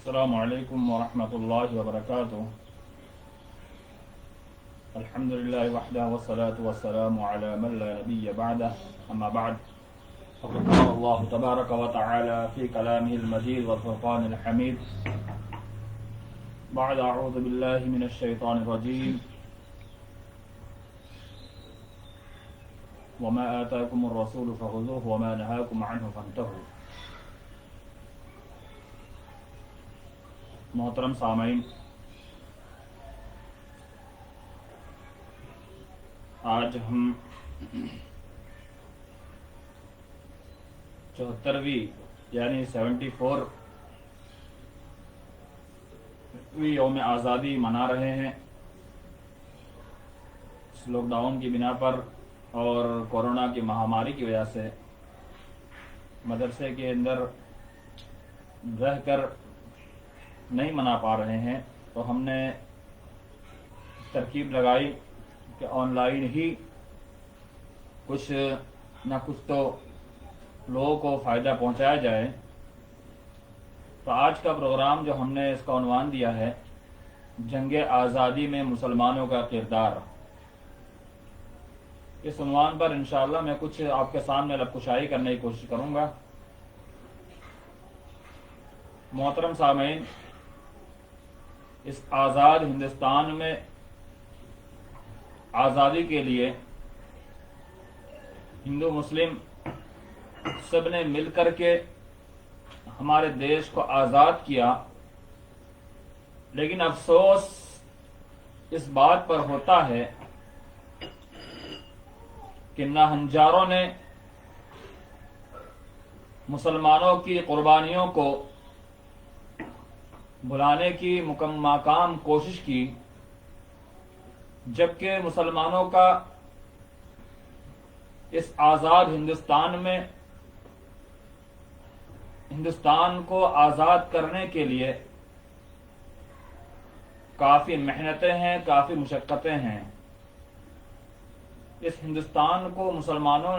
السلام علیکم ورحمۃ اللہ وبرکاتہ. الحمد للہ وحدہ والصلاة والسلام علی من لا نبی بعدہ. اما بعد فقد قال اللہ تبارک وتعالی فی کلامہ المجید والفرقان الحمید بعد اعوذ باللہ من الشیطان الرجیم وما آتاکم الرسول فخذوه وما نهاکم عنہ فانتہوا. محترم سامعین، آج ہم 74ویں یعنی 74ویں یوم آزادی منا رہے ہیں. اس لاک ڈاؤن کی بنا پر اور کورونا کی مہاماری کی وجہ سے مدرسے کے اندر رہ کر نہیں منا پا رہے ہیں، تو ہم نے ترکیب لگائی کہ آن لائن ہی کچھ نہ کچھ تو لوگوں کو فائدہ پہنچایا جائے. تو آج کا پروگرام جو ہم نے اس کا عنوان دیا ہے جنگ آزادی میں مسلمانوں کا کردار. اس عنوان پر انشاءاللہ میں کچھ آپ کے سامنے لب کشائی کرنے کی کوشش کروں گا. محترم سامعین، اس آزاد ہندوستان میں آزادی کے لیے ہندو مسلم سب نے مل کر کے ہمارے دیش کو آزاد کیا، لیکن افسوس اس بات پر ہوتا ہے کہ ناہنجاروں نے مسلمانوں کی قربانیوں کو بلانے کی ناکام کوشش کی، جبکہ مسلمانوں کا اس آزاد ہندوستان میں ہندوستان کو آزاد کرنے کے لیے کافی محنتیں ہیں، کافی مشقتیں ہیں. اس ہندوستان کو مسلمانوں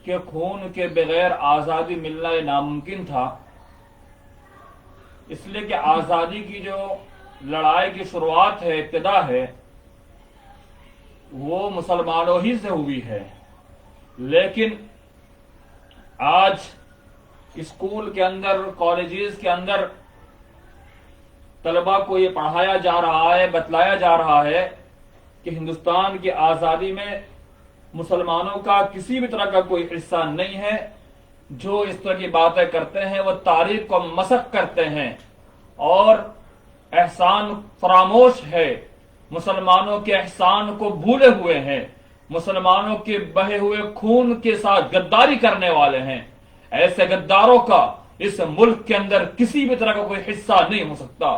کے خون کے بغیر آزادی ملنا یہ ناممکن تھا، اس لیے کہ آزادی کی جو لڑائی کی شروعات ہے، ابتدا ہے، وہ مسلمانوں ہی سے ہوئی ہے. لیکن آج اسکول کے اندر، کالجز کے اندر طلبہ کو یہ پڑھایا جا رہا ہے، بتلایا جا رہا ہے کہ ہندوستان کی آزادی میں مسلمانوں کا کسی بھی طرح کا کوئی حصہ نہیں ہے. جو اس طرح کی باتیں کرتے ہیں وہ تاریخ کو مسخ کرتے ہیں اور احسان فراموش ہے، مسلمانوں کے احسان کو بھولے ہوئے ہیں، مسلمانوں کے بہے ہوئے خون کے ساتھ غداری کرنے والے ہیں. ایسے غداروں کا اس ملک کے اندر کسی بھی طرح کا کوئی حصہ نہیں ہو سکتا.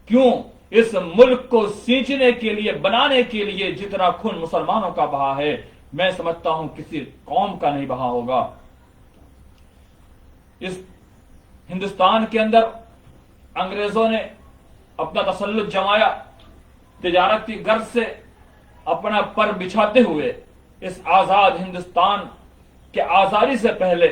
کیوں؟ اس ملک کو سینچنے کے لیے، بنانے کے لیے جتنا خون مسلمانوں کا بہا ہے، میں سمجھتا ہوں کسی قوم کا نہیں بہا ہوگا. اس ہندوستان کے اندر انگریزوں نے اپنا تسلط جمایا، تجارتی غرض سے اپنا پر بچھاتے ہوئے اس آزاد ہندوستان کے آزادی سے پہلے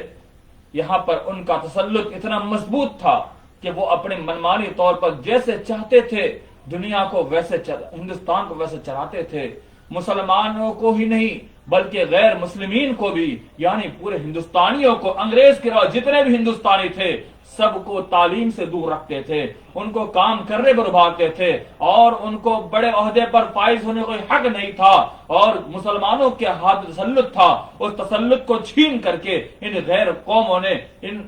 یہاں پر ان کا تسلط اتنا مضبوط تھا کہ وہ اپنے منمانی طور پر جیسے چاہتے تھے دنیا کو ویسے ہندوستان کو ویسے چلاتے تھے. مسلمانوں کو ہی نہیں بلکہ غیر مسلمین کو بھی، یعنی پورے ہندوستانیوں کو، انگریز کے علاوہ جتنے بھی ہندوستانی تھے سب کو تعلیم سے دور رکھتے تھے، ان کو کام کرنے پر ابھارتے تھے اور ان کو بڑے عہدے پر فائز ہونے کا کوئی حق نہیں تھا. اور مسلمانوں کے ہاتھ تسلط تھا، اس تسلط کو چھین کر کے ان غیر قوموں نے، ان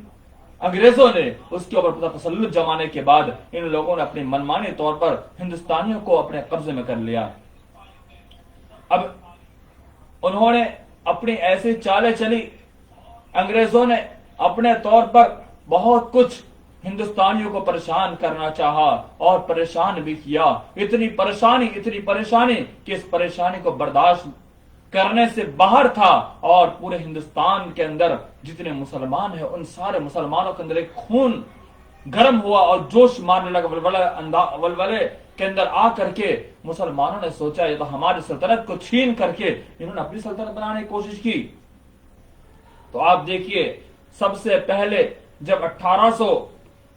انگریزوں نے اس کے اوپر تسلط جمانے کے بعد ان لوگوں نے اپنی منمانی طور پر ہندوستانیوں کو اپنے قبضے میں کر لیا. اب انہوں نے اپنی ایسی چالیں چلی، انگریزوں نے اپنے طور پر بہت کچھ ہندوستانیوں کو پریشان کرنا چاہا اور پریشان بھی کیا. اتنی پریشانی کہ اس پریشانی کو برداشت کرنے سے باہر تھا اور پورے ہندوستان کے اندر جتنے مسلمان ہیں ان سارے مسلمانوں کے اندر ایک خون گرم ہوا اور جوش مارنے لگا. ولولے کے اندر آ کر کے مسلمانوں نے سوچا یہ تو ہماری سلطنت کو چھین کر کے انہوں نے اپنی سلطنت بنانے کی کوشش کی. تو آپ دیکھیے سب سے پہلے जब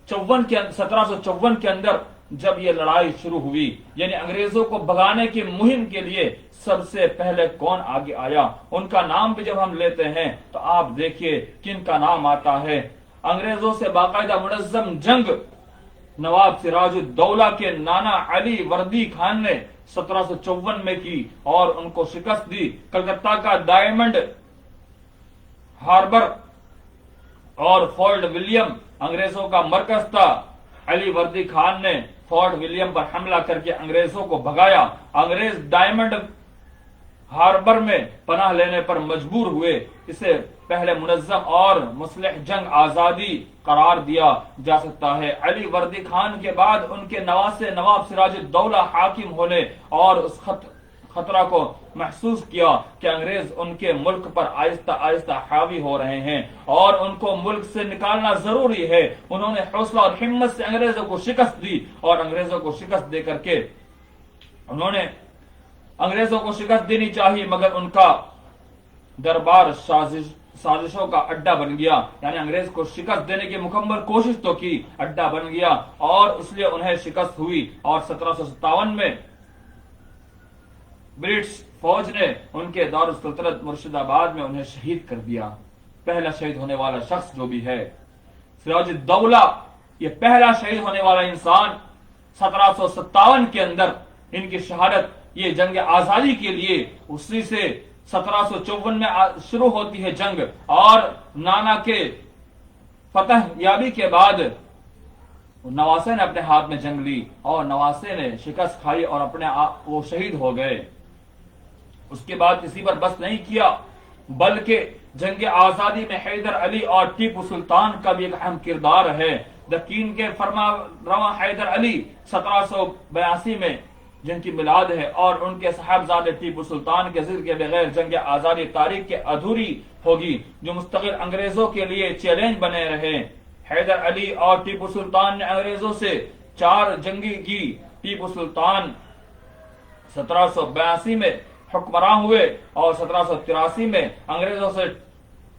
1754 के अंदर जब ये लड़ाई शुरू हुई, यानी अंग्रेजों को भगाने की मुहिम के लिए सबसे पहले कौन आगे आया, उनका नाम भी जब हम लेते हैं तो आप देखिए किन का नाम आता है। अंग्रेजों से बाकायदा मुनज़्ज़म जंग नवाब सिराजुद्दौला के नाना अली वर्दी खान ने 1754 में की और उनको शिकस्त दी। कलकत्ता का डायमंड हार्बर और फोर्ट विलियम अंग्रेजों का मरकज था। अली वर्दी खान ने फोर्ट विलियम पर हमला करके अंग्रेजों को भगाया। अंग्रेज डायमंड हार्बर में पनाह लेने पर मजबूर हुए। इसे पहले मुनज़्ज़म और मुस्लिह जंग आजादी करार दिया जा सकता है। अली वर्दी खान के बाद उनके नवासे नवाब सिराजुद्दौला हाकिम होने और उस खतरा को महसूस किया कि अंग्रेज उनके मुल्क पर आहिस्ता आहिस्ता हावी हो रहे हैं और उनको मुल्क से निकालना जरूरी है। उन्होंने हौसला और हिम्मत से अंग्रेजों को शिकस्त दी और अंग्रेजों को शिकस्त दे करके उन्होंने अंग्रेजों को शिकस्त देनी चाहिए, मगर उनका दरबार साजिशों का अड्डा बन गया। यानी अंग्रेज को शिकस्त देने की मुकम्मल कोशिश तो की, अड्डा बन गया और इसलिए उन्हें शिकस्त हुई। और 1757 में ब्रिटिश फौज ने उनके दारुल सल्तनत मुर्शिदाबाद में उन्हें शहीद कर दिया। पहला शहीद होने वाला शख्स जो भी है सिराजुद्दौला, ये पहला शहीद होने वाला इंसान 1757 के अंदर इनकी शहादत, ये जंग आजादी के लिए उसी से 1754 में शुरू होती है जंग और नाना के फतह याबी के बाद नवासे ने अपने हाथ में जंग ली और नवासे ने शिकस्त खाई और अपने आप वो शहीद हो गए। उसके बाद किसी पर बस नहीं किया, बल्कि जंग आजादी में हैदर अली और टीपू सुल्तान का भी एक अहम किरदार है। दकीन के फरमा रवा हैदर अली 1782 में जिनकी मिलाद है और उनके साहबजादे टीपू सुल्तान के जिक्र के बगैर जंग आजादी तारीख के अधूरी होगी, जो मुस्तकिल अंग्रेजों के लिए चैलेंज बने रहे। हैदर अली और टीपू सुल्तान ने अंग्रेजों से 4 जंगी की। टीपू सुल्तान 1782 में हुक्मरान हुए और 1783 में अंग्रेजों से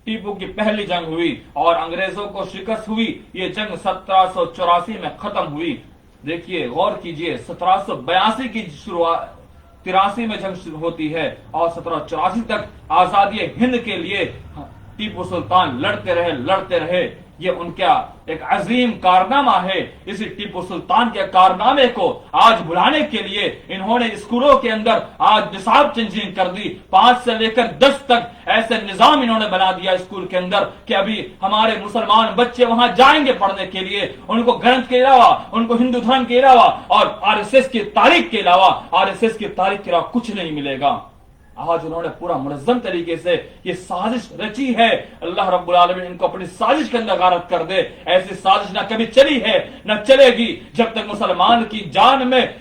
टीपू की पहली जंग हुई और अंग्रेजों को शिकस्त हुई। ये जंग 1784 में खत्म हुई। देखिए, गौर कीजिए, 1782 की शुरुआत 83 में जंग शुरू होती है और 1784 तक आजादी हिंद के लिए टीपू सुल्तान लड़ते रहे। ये उनका एक अजीम कारनामा है। इसी टीपू सुल्तान के कारनामे को आज बुलाने के लिए इन्होंने स्कूलों के अंदर आज निसाब चेंजिंग कर दी। 5 से लेकर 10 तक ऐसे निजाम इन्होंने बना दिया स्कूल के अंदर कि अभी हमारे मुसलमान बच्चे वहां जाएंगे पढ़ने के लिए। उनको ग्रंथ के अलावा, उनको हिंदू धर्म के अलावा और आरएसएस की तारीख के अलावा, आरएसएस की तारीख के अलावा कुछ नहीं मिलेगा। आज उन्होंने पूरा मुनज़्ज़म तरीके से ये साजिश रची है। अल्लाह रब्बुल आलमीन इनको अपनी साजिश के अंदर गारत कर दे। ऐसी साजिश ना कभी चली है ना चलेगी जब तक मुसलमान की जान में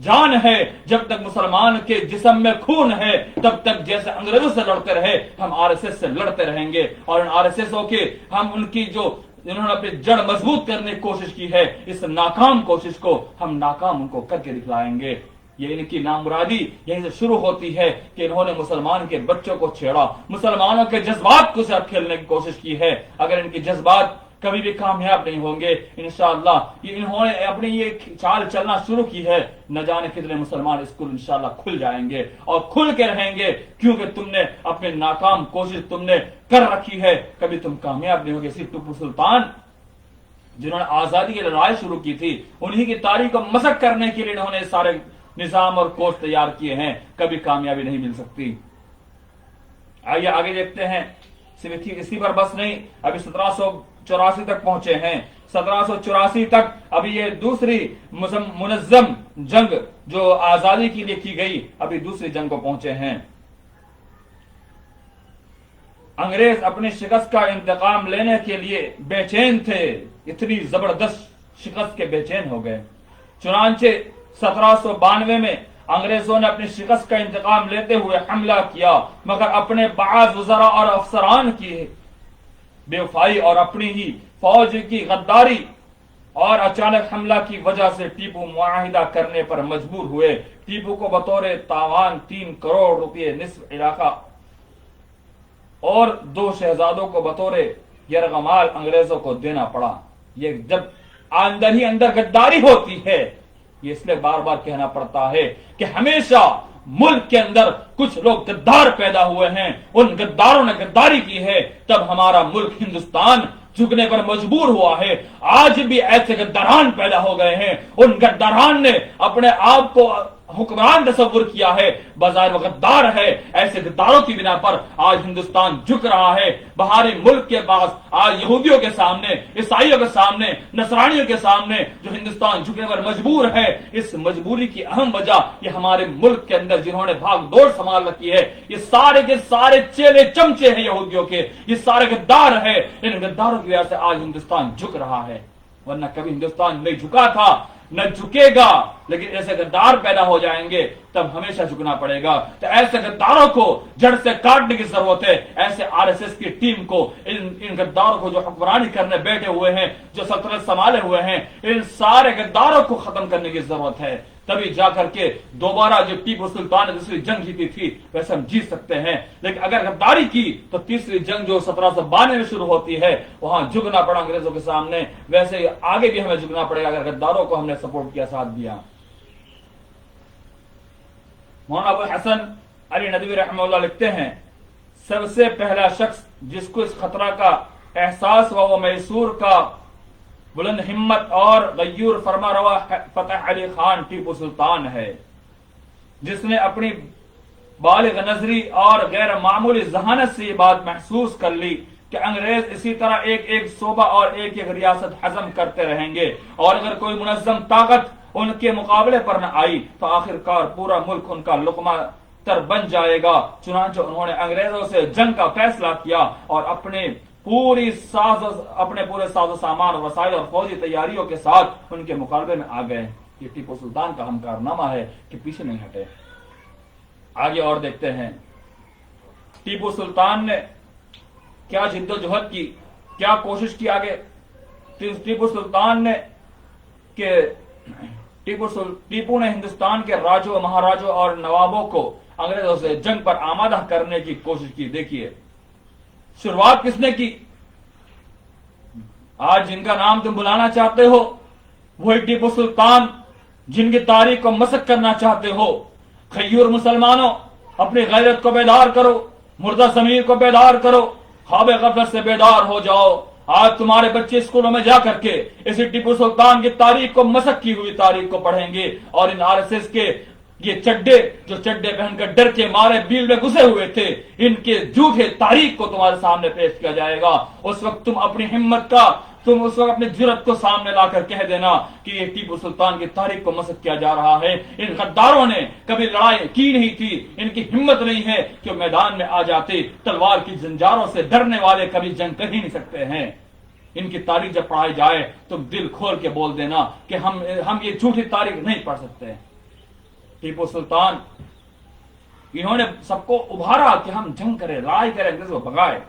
जान है, जब तक मुसलमान के जिस्म में खून है, तब तक जैसे अंग्रेजों से लड़ते रहे हम आरएसएस से लड़ते रहेंगे। और इन आरएसएसओ के हम उनकी जो इन्होंने अपनी जड़ मजबूत करने की कोशिश की है, इस नाकाम कोशिश को हम नाकाम उनको करके दिखलाएंगे। ये इनकी नामुरादी यहीं से शुरू होती है कि इन्होंने मुसलमान के बच्चों को छेड़ा, मुसलमानों के जज्बात को साथ खेलने की कोशिश की है। अगर इनके जज्बात कभी भी कामयाब नहीं होंगे इंशाअल्लाह। ये इन्होंने अपनी ये चाल चलना शुरू की है, न जाने कितने मुसलमान स्कूल इंशाअल्लाह खुल जाएंगे और खुल के रहेंगे, क्योंकि तुमने अपनी नाकाम कोशिश तुमने कर रखी है, कभी तुम कामयाब नहीं होगे। सिर्फ टीपू सुल्तान जिन्होंने आजादी की लड़ाई शुरू की थी, उन्हीं की तारीख को मसक करने के लिए इन्होंने सारे निजाम और कोर्स तैयार किए हैं, कभी कामयाबी नहीं मिल सकती। आइए आगे देखते हैं। सिर्फ इसी पर बस नहीं, अभी 1784 तक पहुंचे हैं। 1784 तक अभी ये दूसरी मुनज़्ज़म जंग जो आजादी के लिए की गई, अभी दूसरी जंग को पहुंचे हैं। अंग्रेज अपनी शिकस्त का इंतकाम लेने के लिए बेचैन थे, इतनी जबरदस्त शिकस्त के बेचैन हो गए। चुनांचे 1792 में अंग्रेजों ने अपनी शिकस्त का इंतकाम लेते हुए हमला किया, मगर अपने बाज़ वज़रा और अफसरान की बेवफाई और अपनी ही फौज की गद्दारी और अचानक हमला की वजह से टीपू मुआहिदा करने पर मजबूर हुए। टीपू को बतौर तावान 3 करोड़ रुपए, निस्फ इलाका और 2 शहजादों को बतौर ये रगमाल अंग्रेजों को देना पड़ा। ये जब अंदर ही अंदर गद्दारी होती है, ये इसलिए बार बार कहना पड़ता है कि हमेशा मुल्क के अंदर कुछ लोग गद्दार पैदा हुए हैं, उन गद्दारों ने गद्दारी की है, तब हमारा मुल्क हिंदुस्तान झुकने पर मजबूर हुआ है। आज भी ऐसे गद्दारान पैदा हो गए हैं, उन गद्दारान ने अपने आप को हुक्मरान तस्वुर किया है, बाजार गद्दार है। ऐसे गद्दारों की बिना पर आज हिंदुस्तान झुक रहा है। बाहरी मुल्क के पास आज यहूदियों के सामने, ईसाइयों के सामने, नसरानियों के सामने जो हिंदुस्तान झुकने पर मजबूर है, इस मजबूरी की अहम वजह ये हमारे मुल्क के अंदर जिन्होंने भागदौड़ संभाल रखी है, ये सारे के सारे चेले चमचे हैं यहूदियों के, ये सारे गद्दार है। इन गद्दारों की वजह से आज हिंदुस्तान झुक रहा है, वरना कभी हिंदुस्तान नहीं झुका था, न झुकेगा। लेकिन ऐसे गद्दार पैदा हो जाएंगे तब हमेशा झुकना पड़ेगा। तो ऐसे गद्दारों को जड़ से काटने की जरूरत है। ऐसे आरएसएस की टीम को, इन गद्दारों को जो हुक्मरानी करने बैठे हुए हैं, जो सल्तनत संभाले हुए हैं, इन सारे गद्दारों को खत्म करने की जरूरत है। तभी जाकर के दोबारा जो टीपू सुल्तान ने दूसरी जंग जीती थी वैसे हम जीत सकते हैं। लेकिन अगर गद्दारी की तो तीसरी जंग जो 1792 में शुरू होती है वहां झुकना पड़ा अंग्रेजों के सामने, वैसे आगे भी हमें झुकना पड़ेगा अगर गद्दारों को हमने सपोर्ट किया, साथ दिया। मौलाना अबू हसन अली नदवी रहमतुल्लाह लिखते हैं, सबसे पहला शख्स जिसको इस खतरा का एहसास हुआ वो मैसूर का बुलंद हिम्मत और गयूर फरमारवा फतेह अली खान टीपू सुल्तान है, जिसने अपनी बालिग नजरी और गैर मामूली जहानत से ये बात महसूस कर ली कि अंग्रेज इसी तरह एक एक सूबा और एक एक रियासत हजम करते रहेंगे और अगर कोई मुनज्जम ताकत उनके मुकाबले पर न आई तो आखिरकार पूरा मुल्क उनका लुकमा तर बन जाएगा। चुनांचे उन्होंने अंग्रेजों से जंग का फैसला किया और अपने पूरे साजो सामान, वसाइल और फौजी तैयारियों के साथ उनके मुकाबले में आ गए। ये टीपू सुल्तान का हम कारनामा है कि पीछे नहीं हटे। आगे और देखते हैं टीपू सुल्तान ने क्या जिद्दोजहद की, क्या कोशिश की। आगे टीपू सुल्तान ने टीपू ने हिंदुस्तान के राजों, महाराजों और नवाबों को अंग्रेजों से जंग पर आमादा करने की कोशिश की। देखिए शुरुआत किसने की। आज जिनका नाम तुम बुलाना चाहते हो वही टीपू सुल्तान, जिनकी तारीख को मसक करना चाहते हो। खैयूर मुसलमानों, अपनी गैरत को बेदार करो, मुर्दा ज़मीर को बेदार करो, ख्वाब गफलत से बेदार हो जाओ। आज तुम्हारे बच्चे स्कूलों में जाकर के इसी टीपू सुल्तान की तारीख को, मसक की हुई तारीख को पढ़ेंगे और इन आरएसएस के ये चड्डे जो चड्डे पहनकर डर के मारे बिल में घुसे हुए थे, इनके झूठे तारीख को तुम्हारे सामने पेश किया जाएगा। उस वक्त तुम अपनी हिम्मत का, तुम उस वक्त अपनी जुर्रत को सामने लाकर कह देना कि ये टीपू सुल्तान की तारीख को मसक किया जा रहा है। इन गद्दारों ने कभी लड़ाई की नहीं थी, इनकी हिम्मत नहीं है कि मैदान में आ जाते। तलवार की जंजारों से डरने वाले कभी जंग कर ही नहीं सकते हैं। इनकी तारीख जब पढ़ाई जाए तुम दिल खोल के बोल देना कि हम ये झूठी तारीख नहीं पढ़ सकते। टीपू सुल्तान, इन्होंने सबको उभारा कि हम जंग करें, लड़ाई करें, अंग्रेजों को भगाए।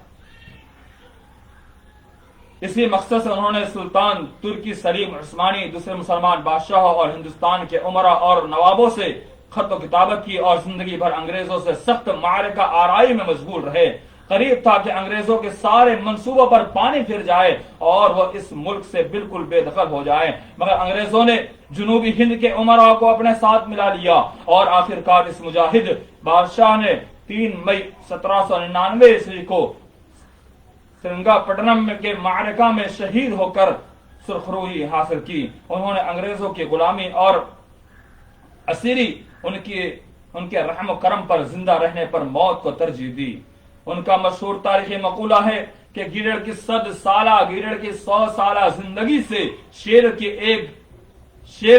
इसी मकसद से उन्होंने सुल्तान तुर्की सलीम उस्मानी, दूसरे मुसलमान बादशाहों और हिंदुस्तान के उमरा और नवाबों से खत किताबत की और जिंदगी भर अंग्रेजों से सख्त मारका आराई में मशगूल रहे। करीब था कि अंग्रेजों के सारे मंसूबों पर पानी फिर जाए और वह इस मुल्क से बिल्कुल बेदखल हो जाए, मगर अंग्रेजों ने जुनूबी हिंद के उमरा को अपने साथ मिला लिया और आखिरकार इस मुजाहिद बादशाह ने 3 मई 1799 ईस्वी को श्रृंगापट्टनम के मारका में शहीद होकर सुरखरुई हासिल की। उन्होंने अंग्रेजों की गुलामी और असीरी उनके रहम करम पर जिंदा रहने पर मौत को तरजीह दी। उनका मशहूर तारीखी मकूला है कि गिरड़ की 100 साला जिंदगी से शेर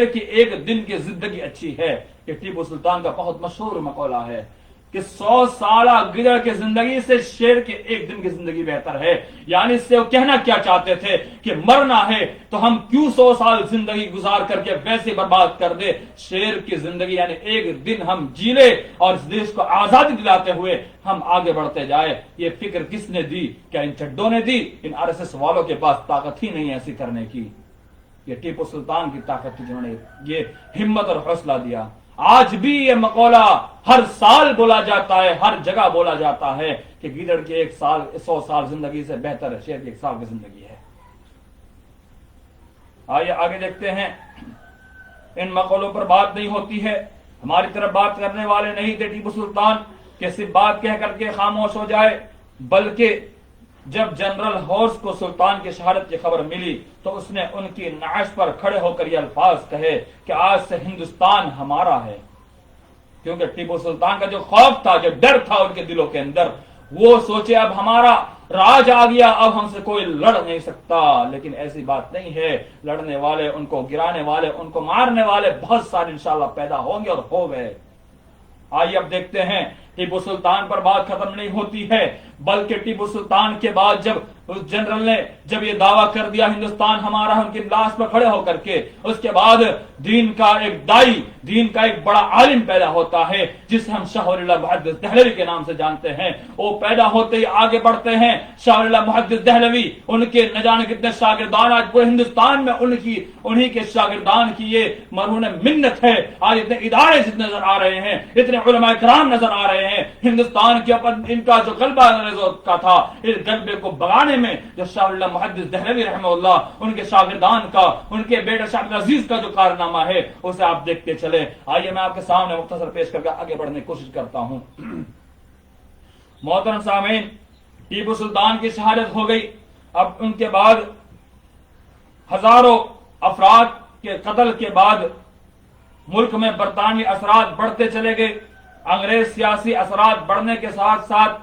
की एक दिन की जिंदगी अच्छी है। ये टीपू सुल्तान का बहुत मशहूर मकूला है कि 100 साला गिरड़ की जिंदगी से शेर के एक दिन की जिंदगी बेहतर है। यानी इससे वो कहना क्या चाहते थे कि मरना है तो हम क्यों 100 साल जिंदगी गुजार करके वैसे बर्बाद कर दे। शेर की जिंदगी यानी एक दिन हम जी ले और इस देश को आजादी दिलाते हुए हम आगे बढ़ते जाए। ये फिक्र किसने दी? क्या इन चड्डों ने दी? इन आरएसएस वालों के पास ताकत ही नहीं है ऐसी करने की। ये टीपू सुल्तान की ताकत थी जिन्होंने ये हिम्मत और हौसला दिया। آج بھی یہ مقولہ ہر سال بولا جاتا ہے, ہر جگہ بولا جاتا ہے کہ گیدڑ کی 100 سال زندگی سے بہتر ہے شیر کی 1 سال کی زندگی ہے. آئیے آگے دیکھتے ہیں. ان مقولوں پر بات نہیں ہوتی ہے, ہماری طرف بات کرنے والے نہیں تھے ٹیپو سلطان کہ صرف بات کہہ کر کے خاموش ہو جائے, بلکہ جب جنرل ہورس کو سلطان کی شہادت کی خبر ملی تو اس نے ان کی نعش پر کھڑے ہو کر یہ الفاظ کہے کہ آج سے ہندوستان ہمارا ہے. کیونکہ ٹیپو سلطان کا جو خوف تھا, جو ڈر تھا ان کے دلوں کے اندر, وہ سوچے اب ہمارا راج آ گیا, اب ہم سے کوئی لڑ نہیں سکتا. لیکن ایسی بات نہیں ہے. لڑنے والے, ان کو گرانے والے, ان کو مارنے والے بہت سارے انشاءاللہ پیدا ہوں گے اور ہو گئے. آئیے اب دیکھتے ہیں. ٹیپو سلطان پر بات ختم نہیں ہوتی ہے, بلکہ ٹیپو سلطان کے بعد جب اس جنرل نے جب یہ دعویٰ کر دیا ہندوستان ہمارا, ان کی لاش پر کھڑے ہو کر کے, اس کے بعد دین کا ایک دائی, دین کا ایک بڑا عالم پیدا ہوتا ہے جسے ہم شاہ ولی اللہ محدث دہلوی کے نام سے جانتے ہیں. وہ پیدا ہوتے ہی آگے بڑھتے ہیں. شاہ ولی اللہ محدث دہلوی, ان کے نہ جانے کتنے شاگردان آج پورے ہندوستان میں انہی کے شاگردان کی یہ مرہون منت ہے. آج اتنے ادارے نظر آ رہے ہیں, اتنے علماء کرام نظر آ رہے ہیں. ہندوستان کے ان کا جو غلبہ انگریزوں کا تھا, اس غلبے کو بغانے میں جو شاہ ولی اللہ محدث دہلوی رحمہ اللہ, ان کے شاگردان کا, ان کے بیٹے شاہ عبدالعزیز کا جو کارنامہ ہے, اسے آپ دیکھتے چلے. آئیے میں آپ کے سامنے مختصر پیش کر کے آگے بڑھنے کی کوشش کرتا ہوں. محترم سامعین, ٹیپو سلطان کی شہادت ہو گئی. اب ان کے بعد ہزاروں افراد کے قتل کے بعد ملک میں برطانوی اثرات بڑھتے چلے گئے. انگریز سیاسی اثرات بڑھنے کے ساتھ ساتھ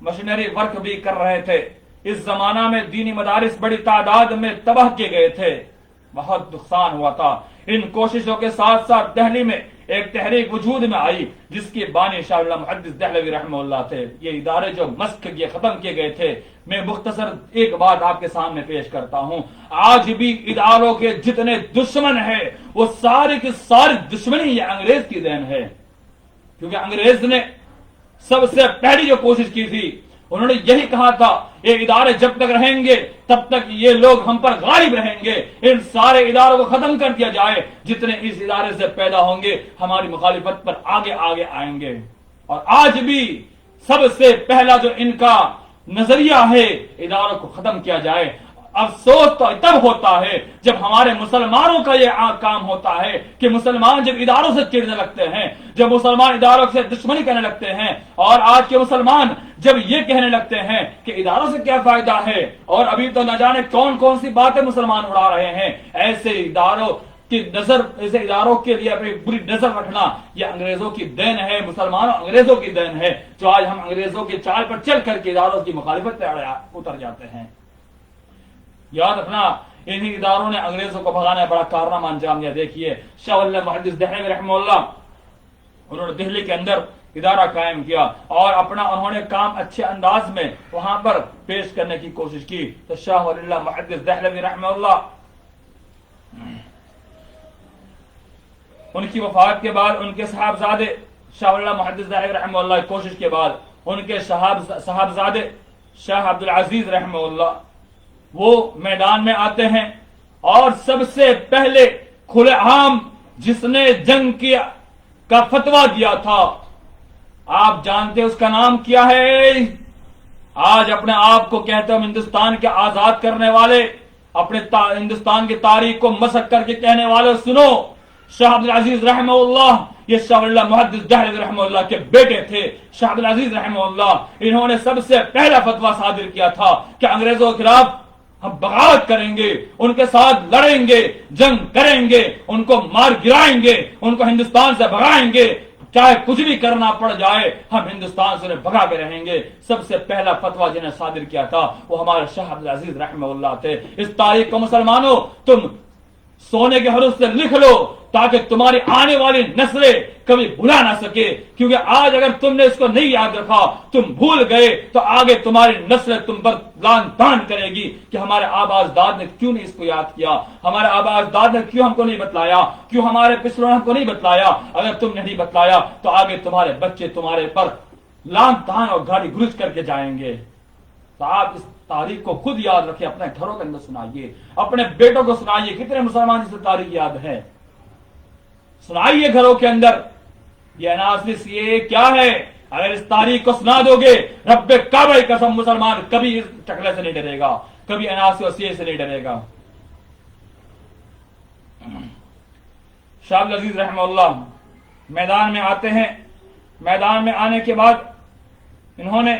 مشینری ورک بھی کر رہے تھے. اس زمانہ میں دینی مدارس بڑی تعداد میں تباہ کیے گئے تھے, بہت نقصان ہوا تھا. ان کوششوں کے ساتھ ساتھ دہلی میں ایک تحریک وجود میں آئی جس کی بانی شاہ ولی اللہ محدث دہلوی رحمہ اللہ تھے. یہ ادارے جو مسخ کیے, ختم کیے گئے تھے. میں مختصر ایک بات آپ کے سامنے پیش کرتا ہوں. آج بھی اداروں کے جتنے دشمن ہیں وہ سارے کی ساری دشمنی یہ انگریز کی دین ہے. کیونکہ انگریز نے سب سے پہلی جو کوشش کی تھی, انہوں نے یہی کہا تھا یہ ادارے جب تک رہیں گے تب تک یہ لوگ ہم پر غالب رہیں گے. ان سارے اداروں کو ختم کر دیا جائے. جتنے اس ادارے سے پیدا ہوں گے ہماری مخالفت پر آگے آگے آئیں گے. اور آج بھی سب سے پہلا جو ان کا نظریہ ہے اداروں کو ختم کیا جائے. افسوس تو تب ہوتا ہے جب ہمارے مسلمانوں کا یہ کام ہوتا ہے کہ مسلمان جب اداروں سے چڑھنے لگتے ہیں, جب مسلمان اداروں سے دشمنی کرنے لگتے ہیں, اور آج کے مسلمان جب یہ کہنے لگتے ہیں کہ اداروں سے کیا فائدہ ہے, اور ابھی تو نہ جانے کون کون سی باتیں مسلمان اڑا رہے ہیں. ایسے اداروں کی نظر, ایسے اداروں کے لیے اپنی بری نظر رکھنا یہ انگریزوں کی دین ہے, مسلمانوں انگریزوں کی دین ہے, جو آج ہم انگریزوں کی چال پر چل کر کے اداروں کی مخالفت پہ اتر جاتے ہیں. یاد رکھنا انہی اداروں نے انگریزوں کو بھگانے بڑا کارنامہ انجام دیا. دیکھیے شاہ ولی اللہ محدث دہلوی رحمہ اللہ, انہوں نے دہلی کے اندر ادارہ قائم کیا اور اپنا انہوں نے کام اچھے انداز میں وہاں پر پیش کرنے کی کوشش کی. تو شاہ ولی اللہ محدث دہلوی رحمہ اللہ, ان کی وفات کے بعد ان کے صاحبزادے شاہ ولی اللہ محدث دہلوی رحمہ اللہ کی کوشش کے بعد ان کے صاحبزادے شاہ عبدالعزیز رحمہ اللہ وہ میدان میں آتے ہیں. اور سب سے پہلے کھلے عام جس نے جنگ کا فتویٰ دیا تھا, آپ جانتے اس کا نام کیا ہے؟ آج اپنے آپ کو کہتے ہیں ہندوستان کے آزاد کرنے والے, اپنے ہندوستان کی تاریخ کو مسخ کر کے کہنے والے, سنو, شاہ عبدالعزیز رحمہ اللہ یہ شاہ ولی اللہ محدث دہلوی رحمہ اللہ کے بیٹے تھے. شاہ عبدالعزیز رحمہ اللہ, انہوں نے سب سے پہلا فتویٰ صادر کیا تھا کہ انگریزوں کے خلاف ہم بغاوت کریں گے, ان کے ساتھ لڑیں گے, جنگ کریں گے, ان کو مار گرائیں گے, ان کو ہندوستان سے بھگائیں گے, چاہے کچھ بھی کرنا پڑ جائے ہم ہندوستان سے انہیں بھگا کے رہیں گے. سب سے پہلا فتویٰ جنہیں صادر کیا تھا وہ ہمارے شاہ عبدالعزیز رحمہ اللہ تھے. اس تاریخ کو مسلمانوں تم سونے کے حروف سے لکھ لو تاکہ تمہاری آنے والی نسلیں کبھی بھلا نہ سکے. کیونکہ آج اگر تم نے اس کو نہیں یاد رکھا, تم بھول گئے, تو آگے تمہاری نسلیں تم پر لان تان کرے گی کہ ہمارے آبا اجداد نے کیوں نہیں اس کو یاد کیا, ہمارے آبا اجداد نے کیوں ہم کو نہیں بتلایا, کیوں ہمارے پچھلوں نے ہم کو نہیں بتلایا. اگر تم نے نہیں بتلایا تو آگے تمہارے بچے تمہارے پر لان تان اور گالی گلوچ کر کے جائیں گے. تو آپ اس تاریخ کو خود یاد رکھیں, اپنے گھروں کے اندر سنائیے, اپنے بیٹوں کو سنائیے. کتنے مسلمان اس تاریخ یاد ہے؟ सुनाइए घरों के अंदर ये एनालिसिस, ये क्या है। अगर इस तारीख को सुना दोगे, रब्बे काबा की कसम मुसलमान कभी इस टकले से नहीं डरेगा, कभी एनालिसिस से नहीं डरेगा। शाह अजीज रहमतुल्लाह मैदान में आते हैं। मैदान में आने के बाद इन्होंने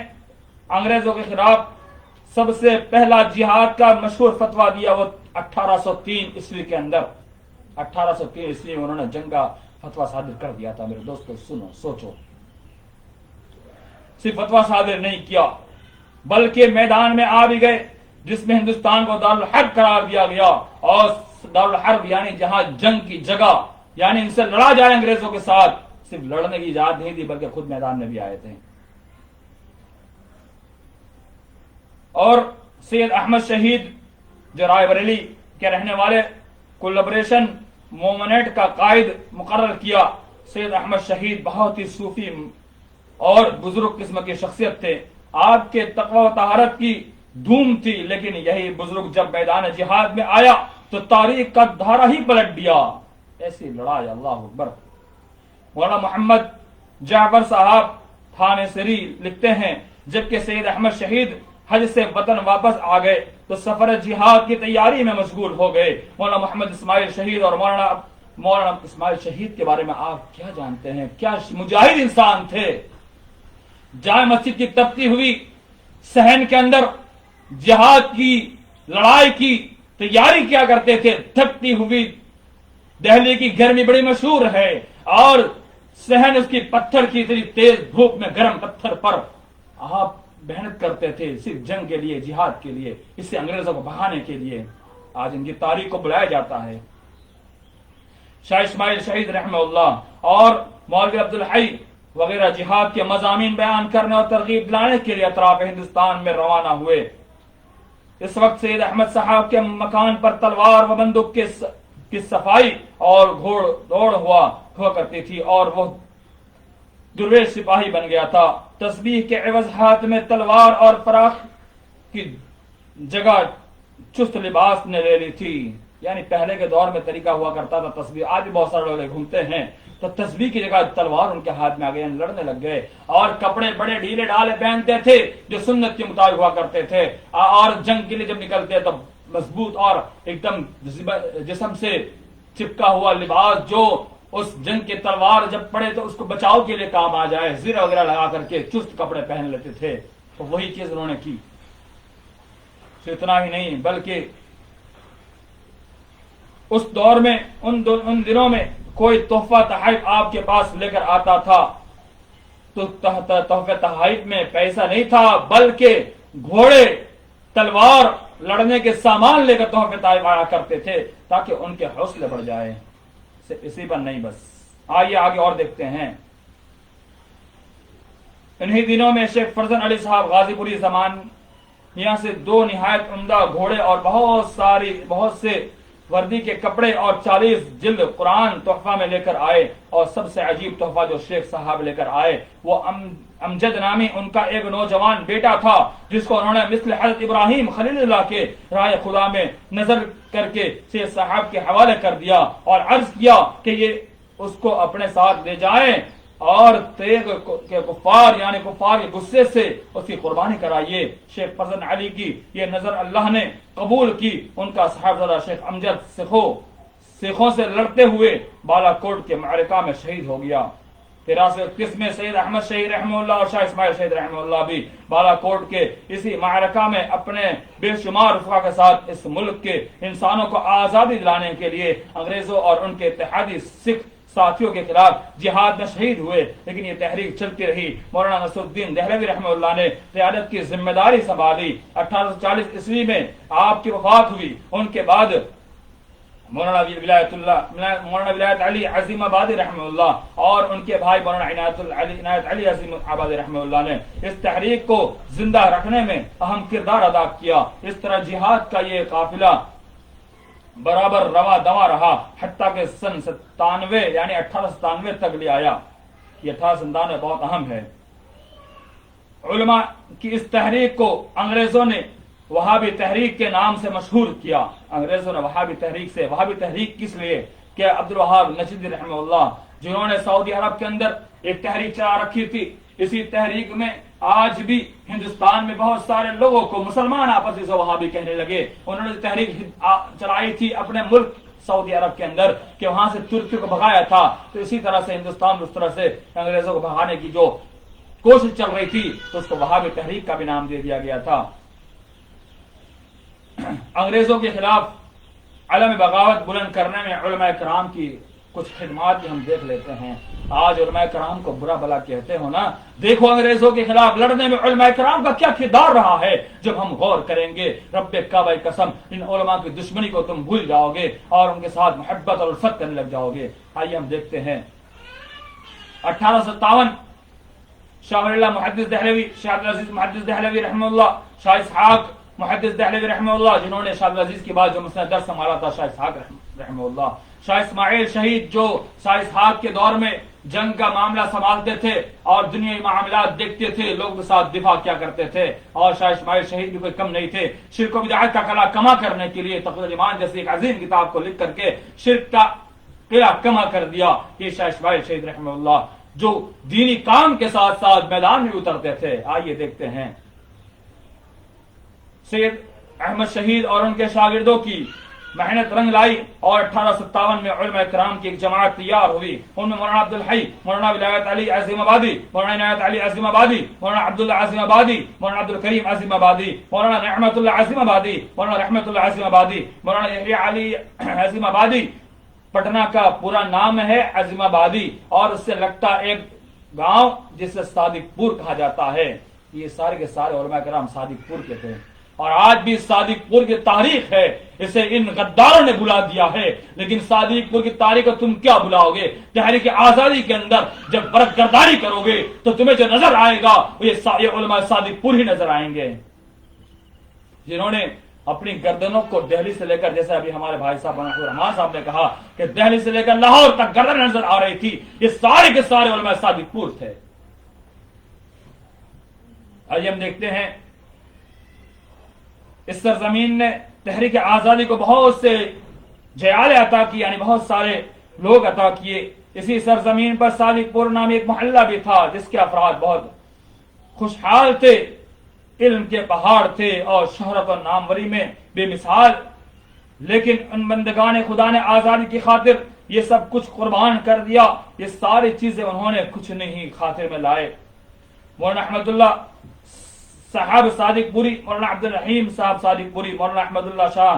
अंग्रेजों के खिलाफ सबसे पहला जिहाद का मशहूर फतवा दिया, वो 1803 ईस्वी के अंदर, 1803 ईस्वी में उन्होंने जंग का फतवा सादिर कर दिया था। मेरे दोस्तों सुनो, सोचो, सिर्फ फतवा सादिर नहीं किया बल्कि मैदान में आ भी गए, जिसमें हिंदुस्तान को दारुल हर्ब करार दिया गया। और दारुल हर्ब यानी जहां जंग की जगह, यानी इनसे लड़ा जाए अंग्रेजों के साथ। सिर्फ लड़ने की इजाजत नहीं दी बल्कि खुद मैदान में भी आए थे। और सैयद अहमद शहीद जो रायबरेली के रहने वाले, कोलैबोरेशन मूवमेंट का कायद मुकर्रर किया। सैयद अहमद शहीद बहुत ही सूफी और बुजुर्ग किस्म की शख्सियत थे। आपके तकवा व तहारत की धूम थी, लेकिन यही बुजुर्ग जब मैदान जिहाद में आया तो तारीख का धारा ही पलट दिया। ऐसी लड़ाई, अल्लाह अकबर। मौलाना मोहम्मद जाफर साहब थाने सरी लिखते हैं, जबकि सैयद अहमद शहीद हज से वतन वापस आ गए तो सफर जिहाद की तैयारी में मशगूल हो गए। मौलाना मोहम्मद इस्माइल शहीद और मौलाना इस्माइल शहीद के बारे में आप क्या जानते हैं? क्या मुजाहिद इंसान थे। जाए मस्जिद की तपती हुई सहन के अंदर जिहाद की लड़ाई की तैयारी क्या करते थे। थकती हुई दिल्ली की गर्मी बड़ी मशहूर है, और सहन उसकी पत्थर की इतनी तेज धूप में गर्म पत्थर पर आप मेहनत करते थे, सिर्फ जंग के लिए, जिहाद के लिए, इससे अंग्रेजों को भगाने के लिए। आज इनकी तारीख को बुलाया जाता है। शाह इस्माइल शहीद रहमतुल्लाह और मौलवी अब्दुल हई वगैरह जिहाद के मजामीन बयान करने और तरगीब दिलाने के लिए अतराफ हिंदुस्तान में रवाना हुए। इस वक्त सैयद अहमद साहब के मकान पर तलवार व बंदूक की सफाई और घोड़ दौड़ हुआ करती थी, और वो दुर्वेश सिपाही बन गया था। तस्बीह के एवज हाथ में तलवार और फराख की जगह चुस्त लिबास ने ले ली थी। यानी पहले के दौर में तरीका हुआ करता था तस्बीह, आज भी बहुत सारे लोग घूमते हैं, तो तस्बीह की जगह तलवार उनके हाथ में आ गई, लड़ने लग गए। और कपड़े बड़े ढीले ढाले पहनते थे जो सुन्नत के मुताबिक हुआ करते थे, और जंग के लिए जब निकलते तो मजबूत और एकदम जिस्म से चिपका हुआ लिबास, जो उस जंग के तलवार जब पड़े तो उसको बचाव के लिए काम आ जाए, जीरा वगैरह लगा करके चुस्त कपड़े पहन लेते थे। तो वही चीज उन्होंने की। इतना ही नहीं बल्कि उस दौर में उन दिनों में कोई तोहफा तहाइफ आपके पास लेकर आता था तो तोहफे तहाइफ में पैसा नहीं था, बल्कि घोड़े, तलवार, लड़ने के सामान लेकर तोहफे तहाइफ आया करते थे ताकि उनके हौसले बढ़ जाए। इसी पर नहीं बस, आइए आगे और देखते हैं। इन्हीं दिनों में शेख फरजन अली साहब गाजीपुरी जमान यहां से 2 निहायत उम्दा घोड़े और बहुत से वर्दी के कपड़े और 40 जिल्द कुरान तोहफा में लेकर आए। और सबसे अजीब तोहफा जो शेख साहब लेकर आए वो अमजद नामी उनका एक नौजवान बेटा था, जिसको उन्होंने मिस्ल हज़रत इब्राहिम खलीलुल्लाह के राय खुदा में नजर करके शेख साहब के हवाले कर दिया और अर्ज किया कि ये उसको अपने साथ ले जाएं और तेग के कुफार यानी कुफार के गुस्से से उसकी कुर्बानी कराइए। शेख फरजन अली की ये नजर अल्लाह ने कबूल की। उनका साहबजादा शेख अमजद सिखों से लड़ते हुए बालाकोट के मारिका में शहीद हो गया। 1331 में सैयद अहमद शहीद रहमतुल्लाह और शाह इस्माइल शहीद रहमतुल्लाह भी बालाकोट के इसी मारिका में अपने बेशुमार रुफा के साथ इस मुल्क के इंसानों को आजादी दिलाने के लिए अंग्रेजों और उनके इत्तेहादी सिख साथियों के खिलाफ जिहाद में शहीद हुए। लेकिन ये तहरीक चलती रही। मौलाना नसरुद्दीन देहलवी रहमतुल्लाह ने क़यादत की जिम्मेदारी संभाली। 1840 ईस्वी में आपकी वफात हुई। उनके बाद मौलाना विलायत अली अजीमाबादी रहमतुल्लाह और उनके भाई मौलाना इनायत अली अजीमाबादी रहमतुल्लाह ने इस तहरीक को जिंदा रखने में अहम किरदार अदा किया। इस तरह जिहाद का ये काफिला बराबर रवा दवा रहा, हत्ता के सन 97 यानी 1897 तक ले आया। ये 1897 बहुत अहम है। उलमा की इस तहरीक को अंग्रेजों ने वहाबी तहरीक के नाम से मशहूर किया। अंग्रेजों ने वहाबी तहरीक किस लिए کہ عبدالوہاب نجدی رحمہ اللہ، جنہوں نے سعودی عرب کے اندر ایک تحریک چلا رکھی تھی، اسی تحریک میں آج بھی ہندوستان میں بہت سارے لوگوں کو مسلمان آپس سے وہابی کہنے لگے. انہوں نے تحریک چلائی تھی اپنے ملک سعودی عرب کے اندر کہ وہاں سے ترکیوں کو بھگایا تھا، تو اسی طرح سے ہندوستان میں اس طرح سے انگریزوں کو بھگانے کی جو کوشش چل رہی تھی تو اس کو وہابی تحریک کا بھی نام دے دیا گیا تھا. انگریزوں کے خلاف علم بغاوت بلند کرنے میں علماء کرام کی کچھ خدمات بھی ہم دیکھ لیتے ہیں. آج علماء کرام کو برا بلا کہتے ہو نا، دیکھو انگریزوں کے خلاف لڑنے میں علماء کرام کا کیا کردار رہا ہے. جب ہم غور کریں گے رب کعبہ قسم ان علماء کی دشمنی کو تم بھول جاؤ گے اور ان کے ساتھ محبت اور الفت کرنے لگ جاؤ گے. آئیے ہم دیکھتے ہیں 1857 شاہ ولی اللہ محدث دہلوی، شاہ عبدالعزیز محدث دہلوی رحمہ اللہ، شاہ اسحاق محدث دہلوی رحمہ اللہ، جنہوں نے شاہ عبدالعزیز کے بعد جو مسند درس سنبھالا تھا شاہ اسحاق رحمہ اللہ، شاہ اسماعیل شہید جو شاہ اسحاق کے دور میں جنگ کا معاملہ سنبھالتے تھے اور دنیاوی معاملات دیکھتے تھے، لوگوں کے ساتھ دفاع کیا کرتے تھے، اور شاہ اسماعیل شہید بھی کوئی کم نہیں تھے. شرک و بدعت کا قلعہ کما کرنے کے لیے تقویۃ الایمان جیسی ایک عظیم کتاب کو لکھ کر کے شرک کا قلعہ کما کر دیا. یہ شاہ اسماعیل شہید رحمہ اللہ جو دینی کام کے ساتھ ساتھ میدان میں اترتے تھے. آئیے دیکھتے ہیں سید احمد شہید اور ان کے شاگردوں کی محنت رنگ لائی اور 1857 میں علماء کرام کی ایک جماعت تیار ہوئی. ان میں مولانا عبدالحی، مولانا ولایت علی عظیم آبادی، مولانا عنایت علی عظیم آبادی، مولانا عبداللہ عظیم آبادی، مولانا عبدالکریم عظیم آبادی، مولانا نعمت اللہ عظیم آبادی، مولانا رحمت اللہ عظیم آبادی، مولانا یحییٰ علی عظیم آبادی. پٹنہ کا پورا نام ہے عظیم آبادی اور اس سے لگتا ایک گاؤں جسے صادق پور کہا جاتا ہے. یہ سارے کے سارے علماء کرام صادق پور کے تھے اور آج بھی صادق پور کی تاریخ ہے. اسے ان غداروں نے بلا دیا ہے، لیکن صادق پور کی تاریخ کو تم کیا بلاؤ گے؟ تحریک آزادی کے اندر جب برق گرداری کرو گے تو تمہیں جو نظر آئے گا وہ یہ علماء صادق پور ہی نظر آئیں گے، جنہوں نے اپنی گردنوں کو دہلی سے لے کر، جیسے ابھی ہمارے بھائی صاحب رحمان صاحب نے کہا کہ دہلی سے لے کر لاہور تک گردن نظر آ رہی تھی، یہ سارے کے سارے علماء صادق پور تھے. آئیے ہم دیکھتے ہیں اس سرزمین نے تحریک آزادی کو بہت سے جیالے عطا کی، یعنی بہت سارے لوگ عطا کیے. اسی سرزمین پر صادق پور نامی ایک محلہ بھی تھا جس کے افراد بہت خوشحال تھے، علم کے پہاڑ تھے اور شہرت و ناموری میں بے مثال. لیکن ان بندگان خدا نے آزادی کی خاطر یہ سب کچھ قربان کر دیا. یہ ساری چیزیں انہوں نے کچھ نہیں خاطر میں لائے. مولانا احمد اللہ صاحب صادق پوری، مولانا عبد الرحیم صاحب صادق پوری، مولانا احمد اللہ شاہ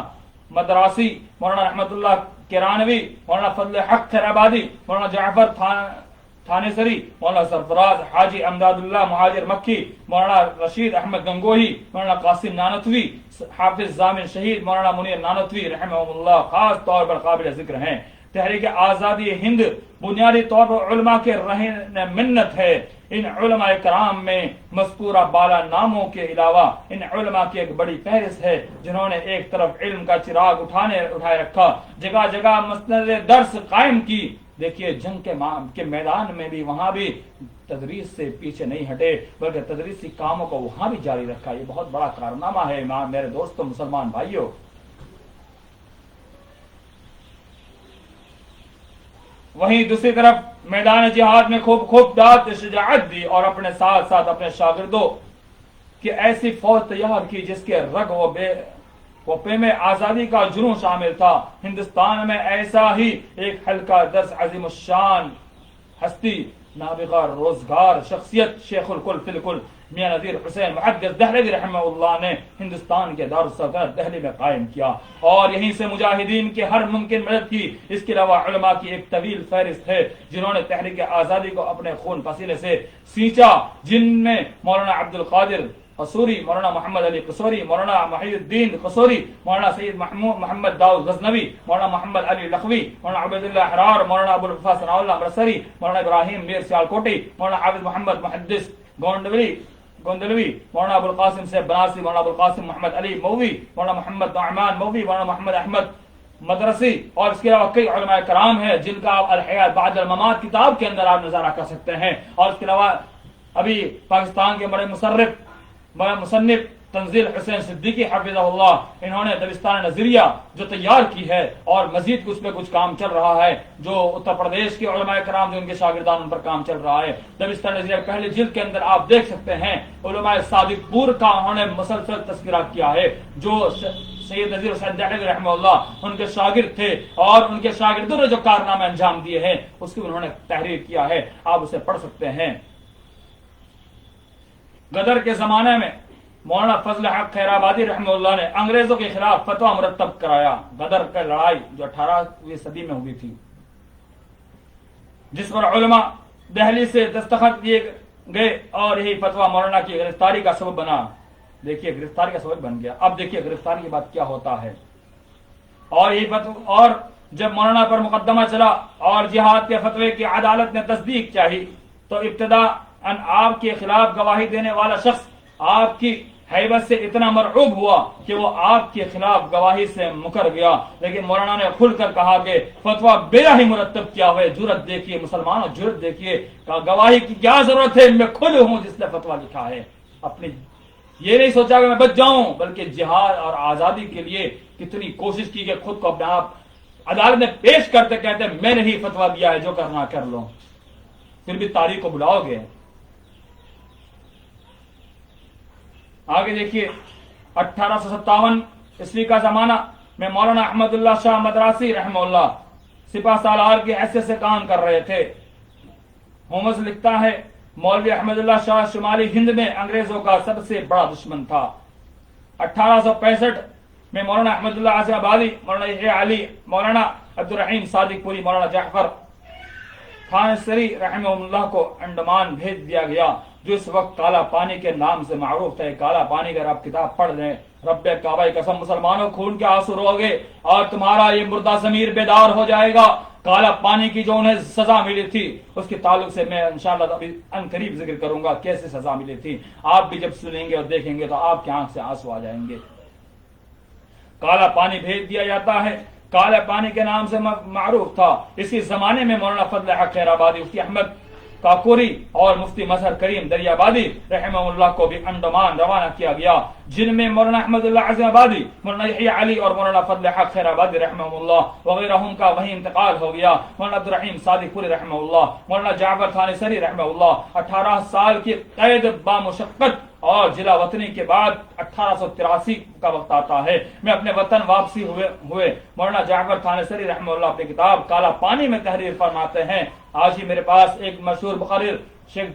مدراسی، مولانا احمد اللہ کرانوی، مولانا فضل حق خیر آبادی، مولانا جعفر تھانے سری، مولانا سرفراز حاجی امداد اللہ مہاجر مکی، مولانا رشید احمد گنگوہی، مولانا قاسم نانوتوی، حافظ ضامن شہید، مولانا منیر نانوتوی رحمہ اللہ خاص طور پر قابل ذکر ہیں. تحریک آزادی ہند بنیادی طور پر علماء کے رہن منت ہے. ان علماء کرام میں مذکورہ بالا ناموں کے علاوہ ان علماء کی ایک بڑی فہرست ہے جنہوں نے ایک طرف علم کا چراغ اٹھائے رکھا، جگہ جگہ مسند درس قائم کی. دیکھیے جنگ کے میدان میں بھی وہاں بھی تدریس سے پیچھے نہیں ہٹے بلکہ تدریسی کاموں کو وہاں بھی جاری رکھا. یہ بہت بڑا کارنامہ ہے میرے دوستوں مسلمان بھائیوں. وہیں دوسری طرف میدان جہاد میں خوب داد شجاعت دی اور اپنے ساتھ ساتھ اپنے شاگردوں کی ایسی فوج تیار کی جس کے رگ و پے میں آزادی کا جنون شامل تھا. ہندوستان میں ایسا ہی ایک حلقہ درس عظیم الشان ہستی، نابغہ روزگار شخصیت، شیخ الکل فی الکل میاں نذیر حسین محدث دہلوی رحمہ اللہ نے ہندوستان کے دارالسلطنت دہلی میں قائم کیا اور یہیں سے مجاہدین کی ہر ممکن مدد کی. اس کے علاوہ علماء کی ایک طویل فہرست ہے جنہوں نے تحریک آزادی کو اپنے خون پسینے سے سینچا، جن میں مولانا عبد القادر قصوری، مولانا محمد علی قصوری، مولانا محی الدین قصوری، مولانا سید محمد داؤد غزنوی، مولانا محمد علی لکھوی، مولانا عبید اللہ حرار، مولانا ابو الوفا ثناء اللہ امرتسری، مولانا ابراہیم میر سیالکوٹی، مولانا حافظ محمد محدث گوندلوی، مولانا ابو القاسم سے بناسی، مولانا ابو القاسم محمد علی مووی، مولانا محمد نعمان مووی، مولانا محمد احمد مدرسی، اور اس کے علاوہ کئی علماء کرام ہیں جن کا آپ الحیات بعد الممات کتاب کے اندر آپ نظارہ کر سکتے ہیں. اور اس کے علاوہ ابھی پاکستان کے بڑے مصنف تنزیل حسین صدیقی حفظہ اللہ، انہوں نے دبستان نظریہ جو تیار کی ہے اور مزید اس پہ کچھ کام چل رہا ہے، جو اتر پردیش کے علماء کرام جو ان کے شاگردان ان پر کام چل رہا ہے۔ دبستان نظریہ پہلی جلد کے اندر آپ دیکھ سکتے ہیں علماء صادق پور کا انہوں نے مسلسل تذکرہ کیا ہے، جو سید نذیر حسین دہلوی رحمہ اللہ ان کے شاگرد تھے اور ان کے شاگردوں نے جو کارنامے انجام دیے ہیں اس کی انہوں نے تحریر کیا ہے، آپ اسے پڑھ سکتے ہیں۔ غدر کے زمانے میں مولانا فضل حق خیرآبادی رحمہ اللہ نے انگریزوں کے خلاف فتویٰ مرتب کرایا، غدر کی لڑائی جو 18ویں صدی میں ہوئی تھی، جس پر علماء دہلی سے دستخط دیے گئے اور یہی فتویٰ مولانا کی گرفتاری کا سبب بنا۔ دیکھیے گرفتاری کا سبب بن گیا، اب دیکھیے گرفتاری کے بعد کیا ہوتا ہے۔ اور یہی فتویٰ، اور جب مولانا پر مقدمہ چلا اور جہاد کے فتوے کی عدالت نے تصدیق چاہی تو ابتدا آپ کے خلاف گواہی دینے والا شخص آپ کی ہیبت سے اتنا مرعوب ہوا کہ وہ آپ کے خلاف گواہی سے مکر گیا، لیکن مولانا نے کھل کر کہا کہ فتویٰ میرا ہی مرتب کیا ہوئے، جرت دیکھیے مسلمانوں، جرت دیکھیے، گواہی کی کیا ضرورت ہے، میں خود ہوں جس نے فتویٰ لکھا ہے۔ اپنی یہ نہیں سوچا کہ میں بچ جاؤں، بلکہ جہاد اور آزادی کے لیے کتنی کوشش کی کہ خود کو اپنے آپ عدالت میں پیش کرتے کہتے میں نے ہی فتویٰ دیا ہے، جو کرنا کر لو، پھر بھی تاریخ کو بلاؤ گے۔ آگے دیکھیے 1857 عیسوی کا زمانہ میں مولانا احمد اللہ شاہ مدراسی رحمہ اللہ سپاہ سالار کی حیثیت سے کام کر رہے تھے۔ ہومز لکھتا ہے مولوی احمد اللہ شاہ شمالی ہند میں انگریزوں کا سب سے بڑا دشمن تھا۔ 1865 میں مولانا احمد اللہ عاصم آبادی، مولانا یحییٰ علی، مولانا عبد الرحیم صادق پوری، مولانا جعفر تھانسری رحمہ اللہ کو انڈمان بھیج دیا گیا، جو اس وقت کالا پانی کے نام سے معروف تھا۔ کالا پانی اگر آپ کتاب پڑھ لیں، رب کعبہ کی قسم مسلمانوں خون کے آنسو روگے اور تمہارا یہ مردہ ضمیر بیدار ہو جائے گا۔ کالا پانی کی جو انہیں سزا ملی تھی اس کے تعلق سے میں انشاءاللہ ابھی ان قریب ذکر کروں گا کیسے سزا ملی تھی، آپ بھی جب سنیں گے اور دیکھیں گے تو آپ کی آنکھ سے آنسو آ جائیں گے۔ کالا پانی بھیج دیا جاتا ہے، کالے پانی کے نام سے معروف تھا۔ اسی زمانے میں مولانا فضل حق خیرآبادی، مفتی احمد کاکوری اور مفتی مظہر کریم دریابادی رحمہ اللہ کو بھی انڈمان روانہ کیا گیا، جن میں مولانا احمد اللہ عاصم آبادی، مولانا یحییٰ علی اور مولانا فضل حق خیرآبادی رحمہ اللہ وغیرہم کا وہیں انتقال ہو گیا۔ مولانا عبد الرحیم صادق پوری رحمہ اللہ، مولانا جعفر تھانسری رحمہ اللہ 18 سال کی قید بامشقت اور جلا وطنی کے بعد 1883 کا وقت آتا ہے، میں اپنے وطن واپسی ہوئے۔ مولانا جعفر تھانسری رحمہ اللہ اپنی کتاب کالا پانی میں تحریر فرماتے ہیں، آج ہی میرے پاس ایک مشہور مقرر شیخ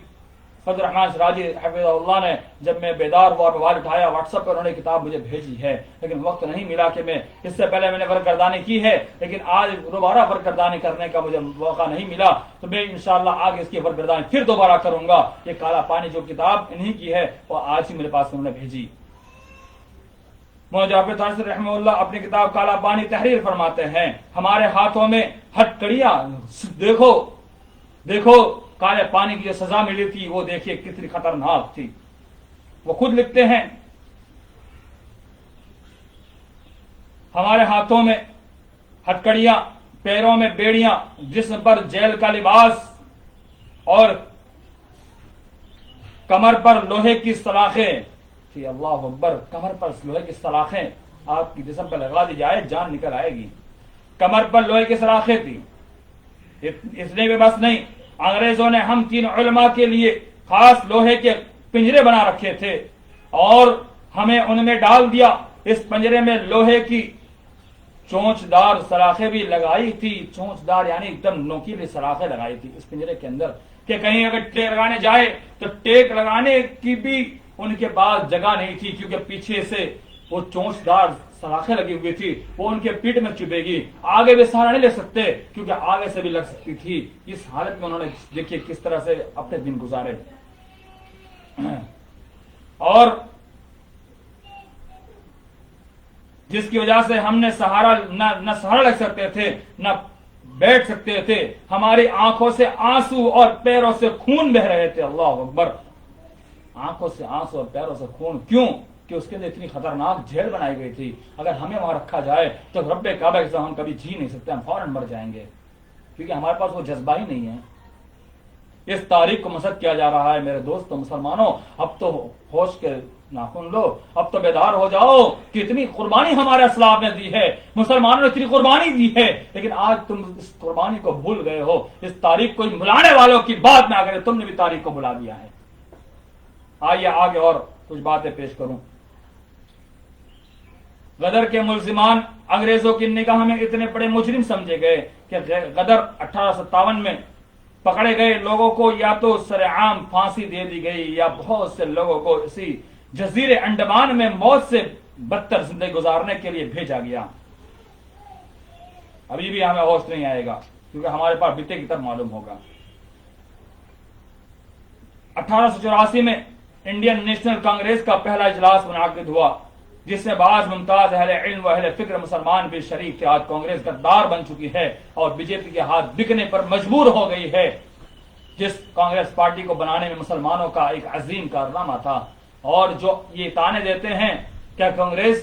فضل الرحمان سراجی حفظہ اللہ نے جب میں بیدار ہوا اور موبائل اٹھایا واٹس ایپ پر انہوں نے کتاب مجھے بھیجی ہے، لیکن وقت نہیں ملا کہ میں اس سے پہلے میں نے ورکردانی کی ہے، لیکن آج دوبارہ ورکردانی کرنے کا مجھے موقع نہیں ملا، تو میں انشاءاللہ آگے اس کی ورکردانی پھر دوبارہ کروں گا۔ یہ کالا پانی جو کتاب انہی کی ہے وہ آج ہی میرے پاس انہوں نے بھیجی۔ مولانا جعفر تھانسری رحمہ اللہ اپنی کتاب کالا پانی تحریر فرماتے ہیں، ہمارے ہاتھوں میں ہتکڑیاں، دیکھو کالے پانی کی جو سزا ملی تھی وہ دیکھیے کتنی خطرناک تھی۔ وہ خود لکھتے ہیں ہمارے ہاتھوں میں ہتکڑیاں، پیروں میں بیڑیاں، جسم پر جیل کا لباس اور کمر پر لوہے کی سلاخیں تھی۔ اللہ اکبر، کمر پر لوہے کی سلاخیں آپ کی جسم پر لگا دی جائے جان نکل آئے گی۔ کمر پر لوہے کی سلاخیں تھی۔ اتنے بھی بس نہیں، انگریزوں نے ہم تین علماء کے لیے خاص لوہے کے پنجرے بنا رکھے تھے اور ہمیں ان میں ڈال دیا۔ اس پنجرے میں لوہے کی چونچدار سلاخیں بھی لگائی تھی، چونچدار یعنی ایک دم نوکیلی سلاخیں لگائی تھی اس پنجرے کے اندر، کہ کہیں اگر ٹیک لگانے جائے تو ٹیک لگانے کی بھی ان کے پاس جگہ نہیں تھی، کیونکہ پیچھے سے وہ چونچدار سلاخیں لگی ہوئی تھی، وہ ان کے پیٹ میں چبھے گی، آگے بھی سہارا نہیں لے سکتے کیونکہ آگے سے بھی لگ سکتی تھی۔ اس حالت میں انہوں نے دیکھیے کس طرح سے اپنے دن گزارے، اور جس کی وجہ سے ہم نے سہارا نہ سہارا لگ سکتے تھے نہ بیٹھ سکتے تھے، ہماری آنکھوں سے آنسو اور پیروں سے خون بہ رہے تھے۔ اللہ اکبر، آنکھوں سے آنسو اور پیروں سے خون، کیوں؟ کہ اس کے اندر اتنی خطرناک جیل بنائی گئی تھی، اگر ہمیں وہاں رکھا جائے تو رب کعبہ کے ساتھ ہم کبھی جی نہیں سکتے، ہم فوراً مر جائیں گے، کیونکہ ہمارے پاس وہ جذبہ ہی نہیں ہے۔ اس تاریخ کو مسخ کیا جا رہا ہے میرے دوستوں مسلمانوں، اب تو ہوش کے नाखून लो, अब तो बेदार हो जाओ कि इतनी कुर्बानी हमारे असलाफ ने दी है, मुसलमानों ने इतनी कुर्बानी दी है, लेकिन आज तुम इस कुर्बानी को भूल गए हो। इस तारीख को भुलाने वालों की बात में आकर तुमने भी तारीख को भुला दिया है। आइए आगे और कुछ बातें पेश करूं। गदर के मुल्जिमान अंग्रेजों की निगाह में इतने बड़े मुजरिम समझे गए कि गदर 1857 में पकड़े गए लोगों को या तो सरेआम फांसी दे दी गई या बहुत से लोगों को इसी जजीरे अंडमान में मौत से बदतर जिंदगी गुजारने के लिए भेजा गया। अभी भी हमें होश नहीं आएगा क्योंकि हमारे पास बीते की तरफ मालूम होगा। 1884 में इंडियन नेशनल कांग्रेस का पहला इजलास मुनाकिद हुआ, जिसमें बाज मुमताज अहले इल्म व अहले फिक्र मुसलमान भी शरीक थे। आज कांग्रेस गद्दार बन चुकी है और बीजेपी के हाथ बिकने पर मजबूर हो गई है। जिस कांग्रेस पार्टी को बनाने में मुसलमानों का एक अजीम कारनामा था, और जो ये ताने देते हैं क्या कांग्रेस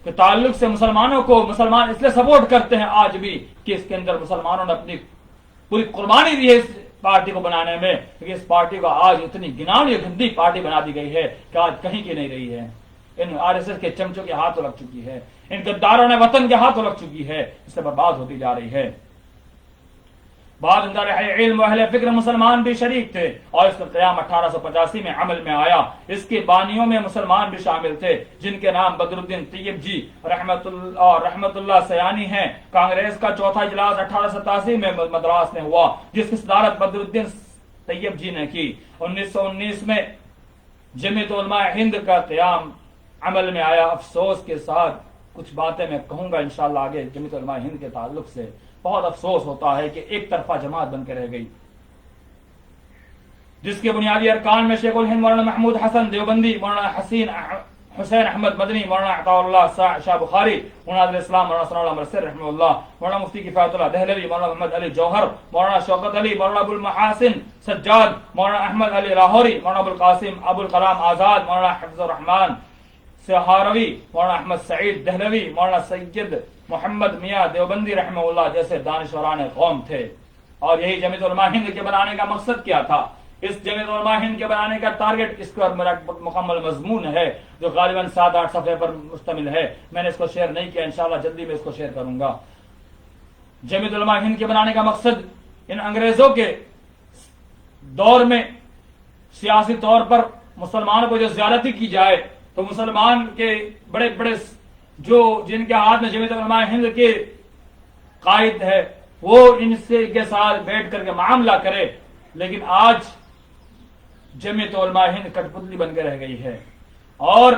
के ताल्लुक से मुसलमानों को मुसलमान इसलिए सपोर्ट करते हैं आज भी कि इसके अंदर मुसलमानों ने अपनी पूरी कुर्बानी दी है इस पार्टी को बनाने में, क्योंकि इस पार्टी को आज इतनी घिनौनी गंदी पार्टी बना दी गई है कि आज कहीं की नहीं रही है। इन आरएसएस के चमचों के हाथों लग चुकी है, इन गद्दारों ने वतन के हाथों लग चुकी है, इससे बर्बाद होती जा रही है। बाद इल्म अहले फिक्र मुसलमान भी शरीक थे और इसका क़याम 1885 में अमल में आया। इसके बानियों में मुसलमान भी शामिल थे, जिनके नाम बदरुद्दीन तैयब जी रहमतुल्लाह सयानी हैं। कांग्रेस का चौथा इजलास 1887 में मद्रास में हुआ, जिसकी सदारत बदरुद्दीन तैयब जी ने की। 1919 में जमीयत उलमा हिंद का क़याम अमल में आया। अफसोस के साथ कुछ बातें मैं कहूंगा इंशाअल्लाह आगे जमीयत उलमा हिंद के ताल्लुक से। बहुत अफसोस होता है कि एक तरफा जमात बनकर रह गई, जिसके बुनियादी अरकान में शेख उल हिंद मौलाना महमूद हसन देवबंदी, मौलाना हुसैन अहमद मदनी, मौलाना अताउल्लाह शाह बुखारी, मौलाना इस्लाम मौलाना सनाउल्लाह मरसर रहमतुल्लाह, मौलाना मुफ्ती किफायतुल्लाह दहलवी, मौलाना मोहम्मद अली जौहर, मौलाना शौकत अली, मौलाना अबुल महासिन सज्जाद, मौलाना अहमद अली लाहौरी, मौलाना अबुल कासिम अबुल कलाम आजाद, मौलाना हिफ्जुर रहमान सहारवी, मौलाना अहमद सईद दहलवी, मौलाना सैयद मोहम्मद मियां देवबंदी रहमतुल्लाह जैसे दानिशवरान कौम थे। और यही जमीयत उलमा हिंद के बनाने का मकसद क्या था? इस जमीयत उलमा हिंद के बनाने का टारगेट, इस पर मेरा मुकम्मल मजमून है जो गालिबन 7-8 सफ़े पर मुश्तमिल है। मैंने इसको शेयर नहीं किया, इंशाअल्लाह जल्दी में इसको शेयर करूंगा। जमीयत उलमा हिंद के बनाने का मकसद इन अंग्रेजों के दौर में सियासी तौर पर मुसलमानों को जो ज्यादती की जाए तो मुसलमान के बड़े बड़े जो जिनके हाथ में जमीयत उलमा हिंद के कायद है वो इनसे के साथ बैठ करके मामला करे, लेकिन आज जमीयत उलमा हिंद कठपुतली बनकर रह गई है और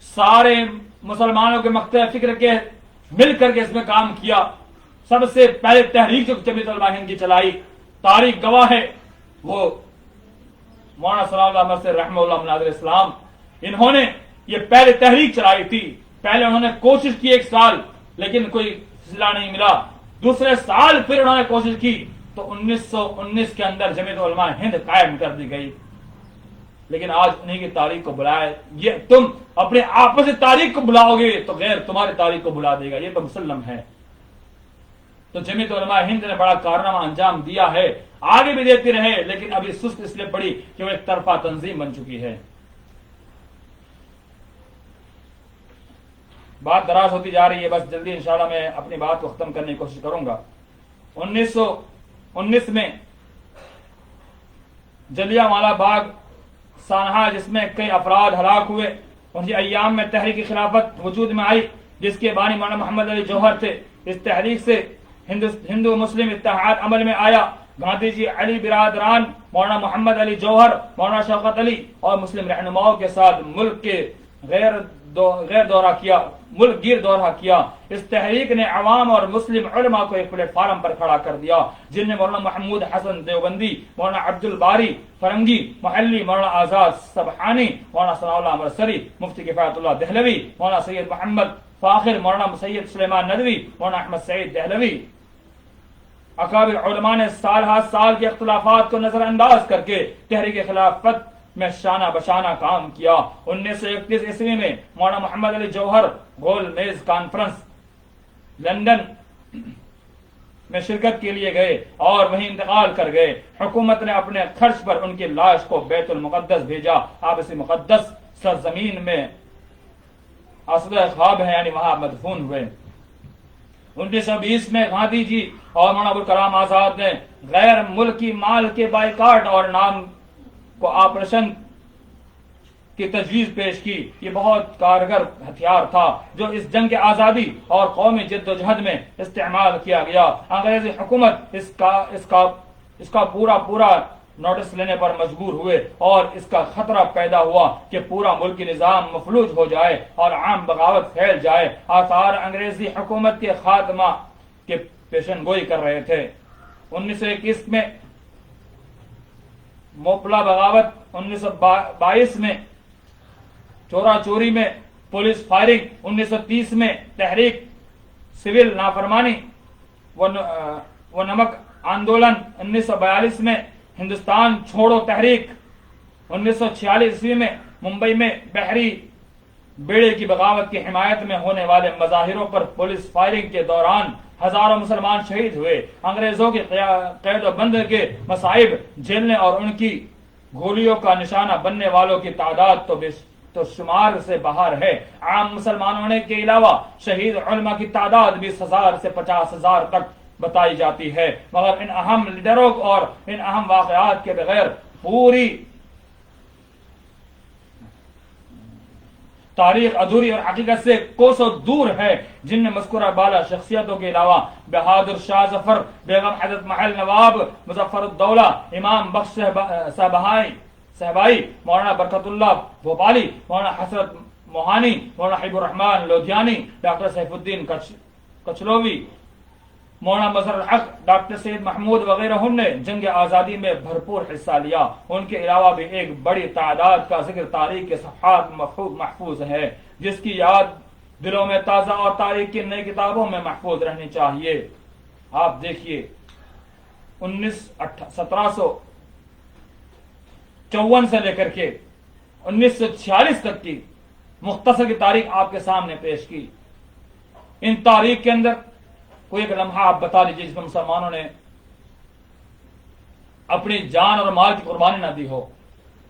सारे मुसलमानों के मक्ते फिक्र के मिल करके इसमें काम किया। सबसे पहले तहरीक जो जमीयत उलमा हिंद की चलाई, तारीख गवाह है, वो मौलाना सनाउल्लाह मरसर रहमतुल्लाह मुनाज़िर इस्लाम, इन्होंने ये पहले तहरीक चलाई थी। पहले उन्होंने कोशिश की 1 साल, लेकिन कोई सिला नहीं मिला। दूसरे साल फिर उन्होंने कोशिश की तो 1919 के अंदर जमीयत उलमा हिंद कायम कर दी गई। लेकिन आज उन्हीं की तारीख को बुलाए, ये तुम अपने आपस में तारीख को बुलाओगे तो गैर तुम्हारी तारीख को बुला देगा, ये तो मुसल्लम है। तो जमीयत उलमा हिंद ने बड़ा कारनामा अंजाम दिया है, आगे भी देती रहे, लेकिन अभी सुस्त इसलिए पड़ी कि वो एक तरफा तंजीम बन चुकी है। बात दराज होती जा रही है, बस जल्दी इंशाल्लाह मैं अपनी बात को खत्म करने की कोशिश करूंगा। 1919 में जलियांवाला बाग सानहा, जिसमें कई अफराद हलाक हुए, उनके अय्याम में तहरीक खिलाफत वजूद में आई, जिसके बानी मौलाना मोहम्मद अली जौहर थे। इस तहरीक से हिंदू मुस्लिम इत्तेहाद अमल में आया। गांधी जी, अली बिरादरान, मौलाना मोहम्मद अली जौहर, मौलाना शौकत अली और मुस्लिम रहनुमाओं के साथ मुल्क के मुल्क गिर दौरा किया। इस तहरीक ने अवाम और मुस्लिम उलमा को एक प्लेटफार्म पर खड़ा कर दिया, जिनमें मौलाना महमूद हसन देवबंदी, मौलाना अब्दुल बारी फरंगी महल्ली, मौलाना आजाद सबहानी, मौलाना सनाउल्लाह मरसरी, मुफ्ती किफायतुल्लाह दहलवी, मौलाना सैयद मोहम्मद फाखिर, मौलाना सैयद सुलेमान नदवी, मौलाना अहमद सईद दहलवी, अकाबिर उलमा ने साल के इख्तिलाफात को नजरअंदाज करके तहरीक खिलाफत में शाना बशाना काम किया। 1931 ईस्वी में मौलाना मोहम्मद अली जौहर गोल मेज कॉन्फ्रेंस लंदन में शिरकत के लिए गए और वहीं इंतकाल कर गए। हुकूमत ने अपने खर्च पर उनकी लाश को बैतुल मुकद्दस भेजा। आप इसे मुकद्दस सरजमीन में असद ख्वाब है, यानी वहां मदफून हुए। 1920 में गांधी जी और मौलाना अबुल कलाम आजाद ने गैर मुल्की माल के बाइकाट और नाम को ऑपरेशन की तजवीज पेश की। ये बहुत कारगर हथियार था जो इस जंग आजादी और कौमी जद्दोजहद में इस्तेमाल किया गया। अंग्रेजी हुकूमत इसका पूरा नोटिस लेने पर मजबूर हुए और इसका खतरा पैदा हुआ कि पूरा मुल्की निजाम मफलूज हो जाए और आम बगावत फैल जाए। आसार अंग्रेजी हुकूमत के खात्मा के पेशन गोई कर रहे थे। 1921 में मोपला बगावत, 1922 में चोरा चोरी में पुलिस फायरिंग, 1930 में तहरीक सिविल नाफरमानी व नमक आंदोलन, 1942 में हिंदुस्तान छोड़ो तहरीक, 1946 ईस्वी में मुंबई में बहरी बेड़े की बगावत की हिमायत में होने वाले मजाहिरों पर पुलिस फायरिंग के दौरान हजारों मुसलमान शहीद हुए। अंग्रेजों के कैद बंद के मसाइब झेलने और उनकी गोलियों का निशाना बनने वालों की तादाद तो शुमार से बाहर है। आम मुसलमानों ने के अलावा शहीद उलमा की तादाद 20,000 से 50,000 तक बताई जाती है। मगर इन अहम लीडरों और इन अहम वाकयात के बगैर पूरी तारीख अधूरी और हकीकत से कोसों दूर है, जिनमें मज़कूरा बाला शख्सियतों के अलावा बहादुर शाह जफर, बेगम हजरत महल नवाब मुजफ्फरुद्दौला, इमाम बख्श सहबाई, मौलाना बरकतुल्लाह भोपाली, मौलाना हसरत मोहानी, मौलाना हिबुर रहमान लोधियानी, डॉक्टर सैफुद्दीन कचलोवी, मौलाना मजहर हक, डॉक्टर सैयद महमूद वगैरह ने जंग आजादी में भरपूर हिस्सा लिया। उनके अलावा भी एक बड़ी तादाद का जिक्र तारीख के सफ़हात महफूज है, जिसकी याद दिलों में ताज़ा और तारीख की नई किताबों में महफूज रहनी चाहिए। आप देखिए 1754 से लेकर के 1946 तक की मुख्तसर की तारीख आपके सामने पेश की। इन तारीख के अंदर कोई एक लम्हा आप बता दीजिए जिसमें मुसलमानों ने अपनी जान और माल की कुर्बानी ना दी हो।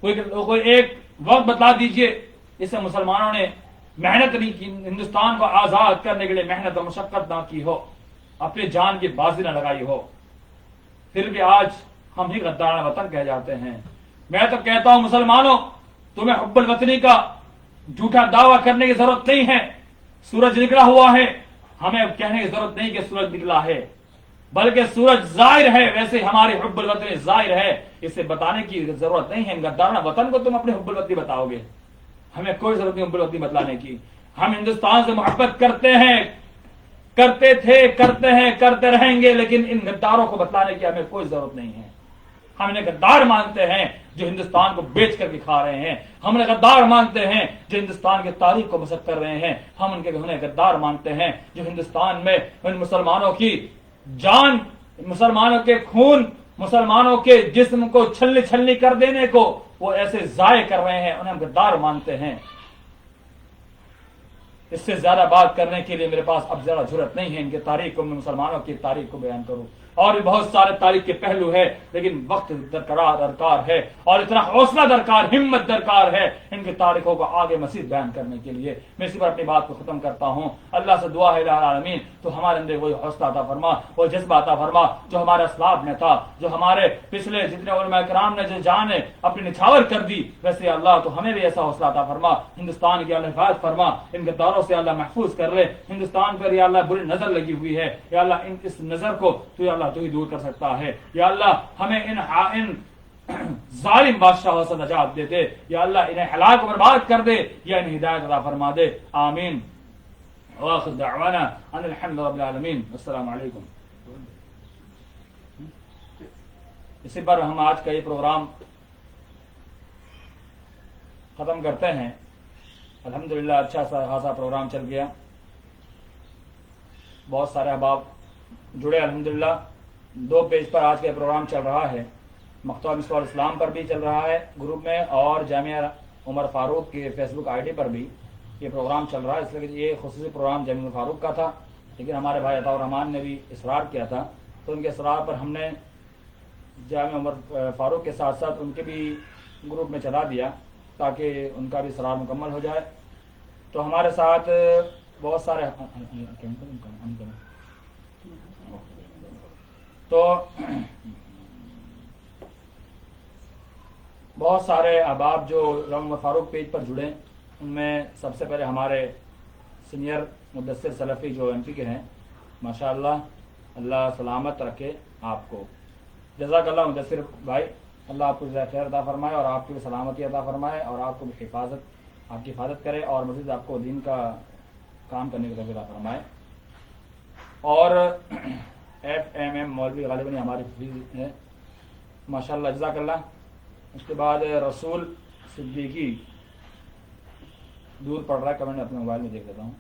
कोई एक वक्त बता दीजिए इससे मुसलमानों ने मेहनत नहीं की, हिंदुस्तान को आजाद करने के लिए मेहनत और मशक्कत ना की हो, अपनी जान की बाजी ना लगाई हो, फिर भी आज हम ही गद्दार वतन कह जाते हैं। मैं तो कहता हूं मुसलमानों, तुम्हें हुब्बुल वतनी का झूठा दावा करने की जरूरत नहीं है। सूरज निकला हुआ है, हमें कहने की जरूरत नहीं कि सूरज निकला है, बल्कि सूरज जाहिर है, वैसे हमारी हुब्बुल वतनी जाहिर है। इसे बताने की जरूरत नहीं है। गद्दाराना वतन को तुम अपनी हुब्बुल वतनी बताओगे, हमें कोई जरूरत नहीं हुब्बुल वतनी बतलाने की। हम हिंदुस्तान से मोहब्बत करते हैं, करते थे, करते हैं, करते रहेंगे, लेकिन इन गद्दारों को बतलाने की हमें कोई जरूरत नहीं है। हम इन्हें गद्दार मानते हैं जो हिंदुस्तान को बेच करके खा रहे हैं। हम उन्हें गद्दार मानते हैं जो हिंदुस्तान की तारीख को मसक कर रहे हैं। हम उन्हें गद्दार मानते हैं जो हिंदुस्तान में उन मुसलमानों की जान, मुसलमानों के खून, मुसलमानों के जिस्म को छलनी छलनी कर देने को वो ऐसे जाय कर रहे हैं। उन्हें हम गद्दार मानते हैं। इससे ज्यादा बात करने के लिए मेरे पास अब ज्यादा जरूरत नहीं है। इनके तारीख को, मैं मुसलमानों की तारीख को बयान करूं, और भी बहुत सारे तारीख के पहलू है, लेकिन वक्त दरकार है और इतना हौसला दरकार, हिम्मत दरकार है इनकी तारीखों को आगे मजीद बयान करने के लिए। मैं इसी पर अपनी बात को खत्म करता हूं। अल्लाह से दुआ है आलमीन तो हमारे अंदर वही हौसला अता फरमा, वो जज्बा अता फरमा जो हमारे असलाफ में था, जो हमारे पिछले जितने उलमा किराम ने जो जान अपनी निछावर कर दी, वैसे अल्लाह तो हमें भी ऐसा हौसला अता फरमा। हिंदुस्तान की अल्लाह हिफाजत फरमा, इन गद्दारों से अल्लाह महफूज कर ले। हिंदुस्तान पर या अल्लाह बुरी नजर लगी हुई है, या अल्लाह इस नजर को तो ही दूर कर सकता है। या अल्लाह हमें इन जालिम बादशाहों से नजात दे दे। या अल्लाह इन्हें हलाक बर्बाद कर दे, या इन्हें हिदायत अता फरमा दे। आमीन। वाखिर दअवाना अनिल हम्दुलिल्लाहि रब्बिल आलमीन। अस्सलामु अलैकुम। इसी पर हम आज का ये प्रोग्राम खत्म करते हैं। अल्हम्दुलिल्लाह अच्छा सा खासा प्रोग्राम चल गया, बहुत सारे अहबाब जुड़े। अल्हम्दुलिल्लाह 2 पेज पर आज का प्रोग्राम चल रहा है। मकतबा मिसबाह इस्लाम पर भी चल रहा है ग्रुप में, और जामिया उमर फारूक के फेसबुक आईडी पर भी ये प्रोग्राम चल रहा है। इसलिए ये खुसूसी प्रोग्राम जामिया उमर फारूक का था, लेकिन हमारे भाई अताउर रहमान ने भी इसरार किया था, तो उनके इसरार पर हमने जामिया उमर फारूक के साथ साथ उनके भी ग्रुप में चला दिया। تاکہ ان کا بھی سرار مکمل ہو جائے. تو ہمارے ساتھ بہت سارے بہت سارے احباب جو رنگ فاروق پیج پر جڑے، ان میں سب سے پہلے ہمارے سینئر مدثر سلفی جو ایم پی کے ہیں، ماشاءاللہ اللہ سلامت رکھے آپ کو. جزاک اللہ مدثر بھائی، اللہ آپ کو جزائے خیر عطا فرمائے اور آپ کی بھی سلامتی عطا فرمائے اور آپ کو بھی آپ کی حفاظت کرے اور مزید آپ کو دین کا کام کرنے کی توفیق عطا فرمائے. اور ایف ایم ایم مولوی غالباً ہماری حفیظ ہے، ماشاءاللہ جزاک اللہ. اس کے بعد رسول صدیقی دور پڑ رہا ہے، کمنٹ اپنے موبائل میں دیکھ لیتا ہوں.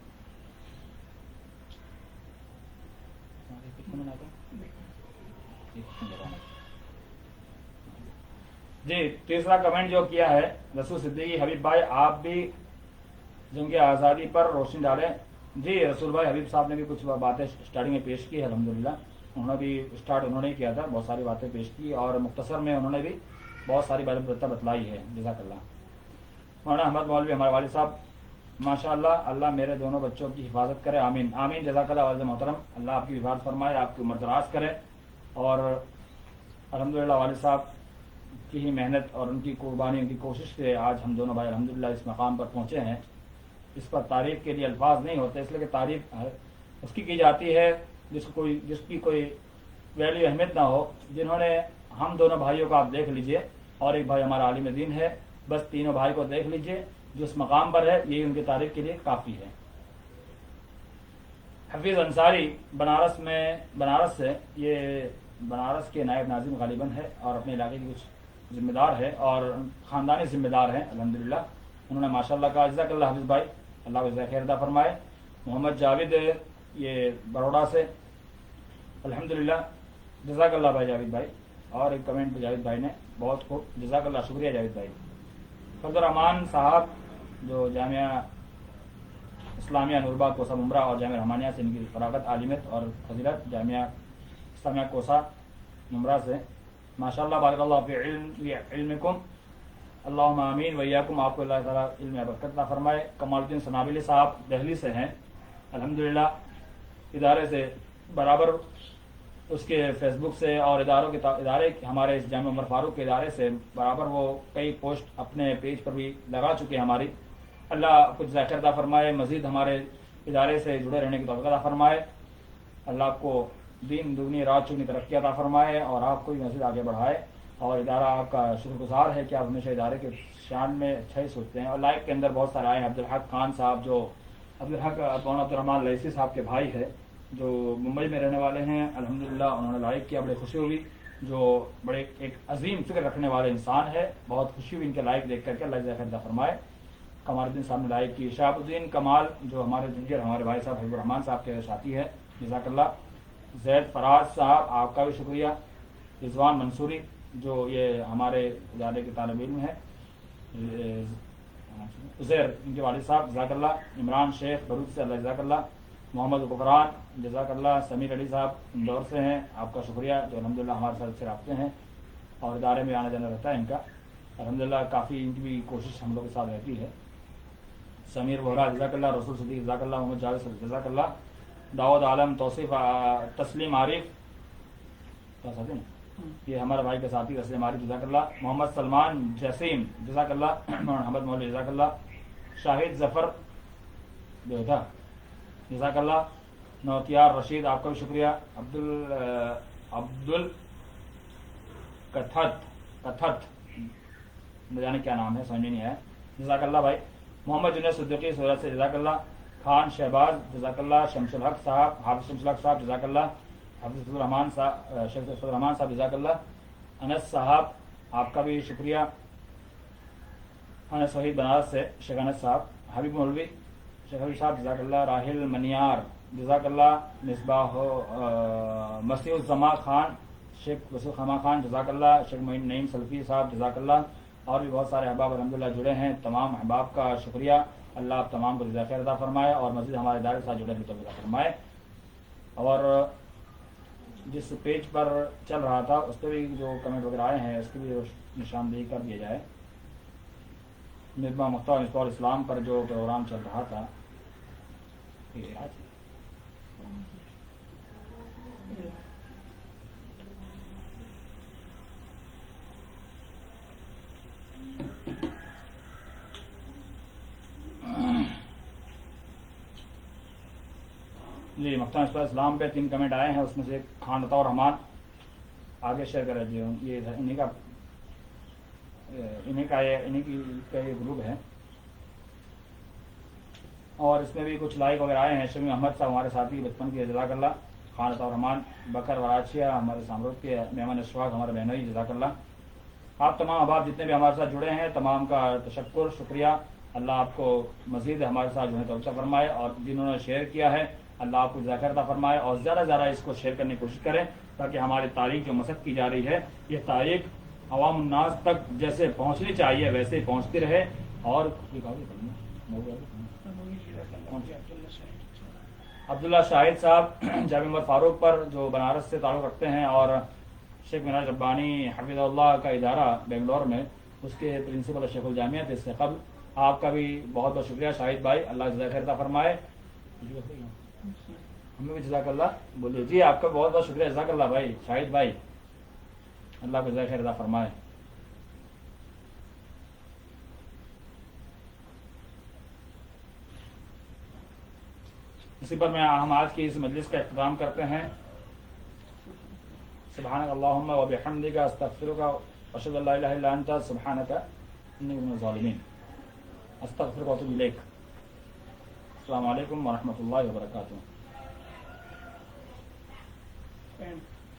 جی، تیسرا کمنٹ جو کیا ہے رسول صدیقی حبیب بھائی، آپ بھی جنگ آزادی پر روشنی ڈالیں. جی رسول بھائی حبیب صاحب نے بھی کچھ باتیں اسٹارٹنگ میں پیش کی ہے، الحمدللہ انہوں نے بھی اسٹارٹ انہوں نے کیا تھا، بہت ساری باتیں پیش کی اور مختصر میں انہوں نے بھی بہت ساری باتیں بتلائی ہے. جزاک اللہ. مولانا احمد مولوی ہمارے والد صاحب، ماشاءاللہ اللہ میرے دونوں بچوں کی حفاظت کرے، آمین آمین. جزاک اللہ والد محترم، اللہ آپ کی حفاظت فرمائے، آپ کی عمر دراز کرے. اور الحمدللہ والد صاحب کی ہی محنت اور ان کی قربانی، ان کی کوشش سے آج ہم دونوں بھائی الحمدللہ اس مقام پر پہنچے ہیں. اس پر تعریف کے لیے الفاظ نہیں ہوتے، اس لیے کہ تعریف اس کی جاتی ہے جس کی کوئی ویلیو اہمیت نہ ہو. جنہوں نے ہم دونوں بھائیوں کو آپ دیکھ لیجئے، اور ایک بھائی ہمارا عالم دین ہے، بس تینوں بھائی کو دیکھ لیجئے جو اس مقام پر ہے، یہی ان کی تعریف کے لیے کافی ہے. حفیظ انصاری بنارس سے، یہ بنارس کے نائب ناظم غالباً ہے اور اپنے علاقے کے کچھ ذمہ دار ہے اور خاندانی ذمہ دار ہیں الحمدللہ. انہوں نے ماشاءاللہ کہا جزاک اللہ حفیظ بھائی، اللہ کو جزائے خیر عطا فرمائے. محمد جاوید یہ بروڑا سے، الحمدللہ جزاک اللہ بھائی جاوید بھائی. اور ایک کمنٹ جاوید بھائی نے بہت خوب، جزاک اللہ، شکریہ جاوید بھائی. فضل الرحمان صاحب جو جامعہ اسلامیہ نورباغ کوسہ ممبرا اور جامعہ رحمانیہ سے، ان کی فراغت عالمیت اور فضیلت جامعہ اسلامیہ کوسہ ممبرا سے، ماشاءاللہ بارک اللہ فی علمکم، اللہم آمین ویاکم. آپ کو اللہ تعالیٰ علم برکت عطا فرمائے. کمال الدین سنابلی صاحب دہلی سے ہیں، الحمدللہ ادارے سے برابر اس کے فیس بک سے اور ادارے ہمارے اس جامعہ عمر فاروق کے ادارے سے برابر وہ کئی پوسٹ اپنے پیج پر بھی لگا چکے ہیں ہماری. اللہ کچھ ذائقہ عطا فرمائے، مزید ہمارے ادارے سے جڑے رہنے کی توفیق عطا فرمائے. اللہ آپ کو دین دگنی رات چگنی ترقی عطا فرمائے اور آپ کو بھی مزید آگے بڑھائے. اور ادارہ آپ کا شکر گزار ہے کہ آپ ہمیشہ ادارے کے شان میں اچھا ہی سوچتے ہیں. اور لائق کے اندر بہت سارے آئے ہیں. عبدالحق خان صاحب جو عبدالحق مولانا عبدالرحمان لیثی صاحب کے بھائی ہے، جو ممبئی میں رہنے والے ہیں، الحمدللہ انہوں نے لائک کیا، بڑی خوشی ہوئی. جو بڑے ایک عظیم فکر رکھنے والے انسان ہے، بہت خوشی ہوئی ان کے لائک دیکھ کر کے، اللہ جزائے خیر عطا فرمائے. کمال الدین صاحب نے لائک کی. شہاب الدین کمال جو ہمارے جونیئر ہمارے بھائی صاحب حبیب الرحمان صاحب کے ساتھی ہے، جزاک اللہ. زید فراز صاحب آپ کا بھی شکریہ. رضوان منصوری جو یہ ہمارے ادارے کے طالب علم ہیں، عزیر ان کے والد صاحب، جزاک اللہ. عمران شیخ بروچ سے، اللہ جزاک اللہ. محمد غفران جزاک اللہ. سمیر علی صاحب اندور سے ہیں، آپ کا شکریہ جو الحمدللہ ہمارے ساتھ اچھے رابطے ہیں اور ادارے میں آنا جانا رہتا ہے ان کا، الحمدللہ کافی ان کی بھی کوشش ہم لوگ کے ساتھ رہتی ہے. سمیر وہرا جزاک اللہ. رسول صدیق جزاک اللہ. محمد جاوید جزاک اللہ. داؤد عالم توصیف تسلیم عارف یہ ہمارے بھائی کے ساتھی تسلیم عارف جزاک اللہ. محمد سلمان جسیم جزاک اللہ. محمد مولوی جزاک اللہ. شاہد ظفر بیوتا جزاک اللہ. نوتیار رشید آپ کا بھی شکریہ. عبدل کتھت نہ جانے کیا نام ہے، سمجھ نہیں آیا، جزاک اللہ بھائی. محمد جنید صدیقی سورت سے جزاک اللہ. خان شہباز جزاک اللہ. شمس الحق صاحب، حافظ شمس الحق صاحب جزاک اللہ. حافظ الرحمان صاحب، شیخ الرحمان صاحب جزاک اللہ. انس صاحب آپ کا بھی شکریہ. انس وحید بنارس سے، شیخ انس صاحب. حبیب مولوی شیخ حبیب صاحب جزاک اللہ. راحل منیار جزاک اللہ. مصباح مسیح الزما خان، شیخ وسیع خما خان جزاک اللہ. شیخ معین نعیم سلفی صاحب جزاک اللہ. اور بھی بہت سارے احباب الحمدللہ جڑے ہیں. تمام احباب کا شکریہ. اللہ آپ تمام کو جزائے خیر عطا فرمائے اور مزید ہمارے ادارے کے ساتھ جڑنے کی توفیق عطا فرمائے. اور جس پیج پر چل رہا تھا اس پہ بھی جو کمنٹ وغیرہ آئے ہیں اس کی بھی نشاندہی کر دیا جائے. मिसबाह मुख्तार मिसबाह इस्लाम पर जो प्रोग्राम चल रहा था, ये आज जी मुख्तार मिसबाह इस्लाम पे 3 कमेंट आए हैं, उसमें से खान अता रहमान आगे शेयर कर दीजिए। ये इन्हीं का ये ग्रुप है और इसमें भी कुछ लाइक वगैरह आए हैं। शमी अहमद साहब हमारे साथी बचपन के, जज़ाकल्ला। खान अता रहमान, बकर वराचिया हमारे सामरोद के, मेहमान अशफाक हमारे बहनोई, जज़ाकल्ला। आप तमाम अहबाब जितने भी हमारे साथ जुड़े हैं, तमाम का तशक्कुर, शुक्रिया। अल्लाह आपको मज़ीद हमारे साथ जुड़ने तौफ़ीक़ फरमाए, और जिन्होंने शेयर किया है अल्लाह आपको ज़िक्र अता फरमाए, और ज़्यादा से ज़्यादा इसको शेयर करने की कोशिश करें ताकि हमारी तारीख जो मसक की जा रही है, ये तारीख अवाम उन्नास तक जैसे पहुँचनी चाहिए वैसे ही पहुँचती रहे। और अब्दुल्ला शाहिद साहब जामिया उमर फारूक पर जो बनारस से ताल्लुक़ रखते हैं और शेख मिनाज रब्बानी हफिज़ुल्लाह का इदारा बेंगलोर में, उसके प्रिंसिपल शेखुल जामिया थे इससे कबल। आपका भी बहुत बहुत शुक्रिया शाहिद भाई, अल्लाह ज़िक्र अता फरमाए। हमें भी जज़ाकल्लाह बोलिए जी, आपका बहुत बहुत शुक्रिया जज़ाकल्लाह भाई शाहिद भाई, अल्लाह को ज़िक्र अता फरमाए। इसी पर हम आज की इस मजलिस का इख्तिताम करते हैं। सुब्हानक अल्लाहुम्मा व बिहम्दिका अस्तगफिरुका व अशहदु अल्ला इलाहा इल्ला अंता सुब्हानका इन्नी मिनज़ ज़ालिमीन, अस्तगफिरुका व अतूबु इलैक। अस्सलामु अलैकुम व रहमतुल्लाहि व बरकातुहू।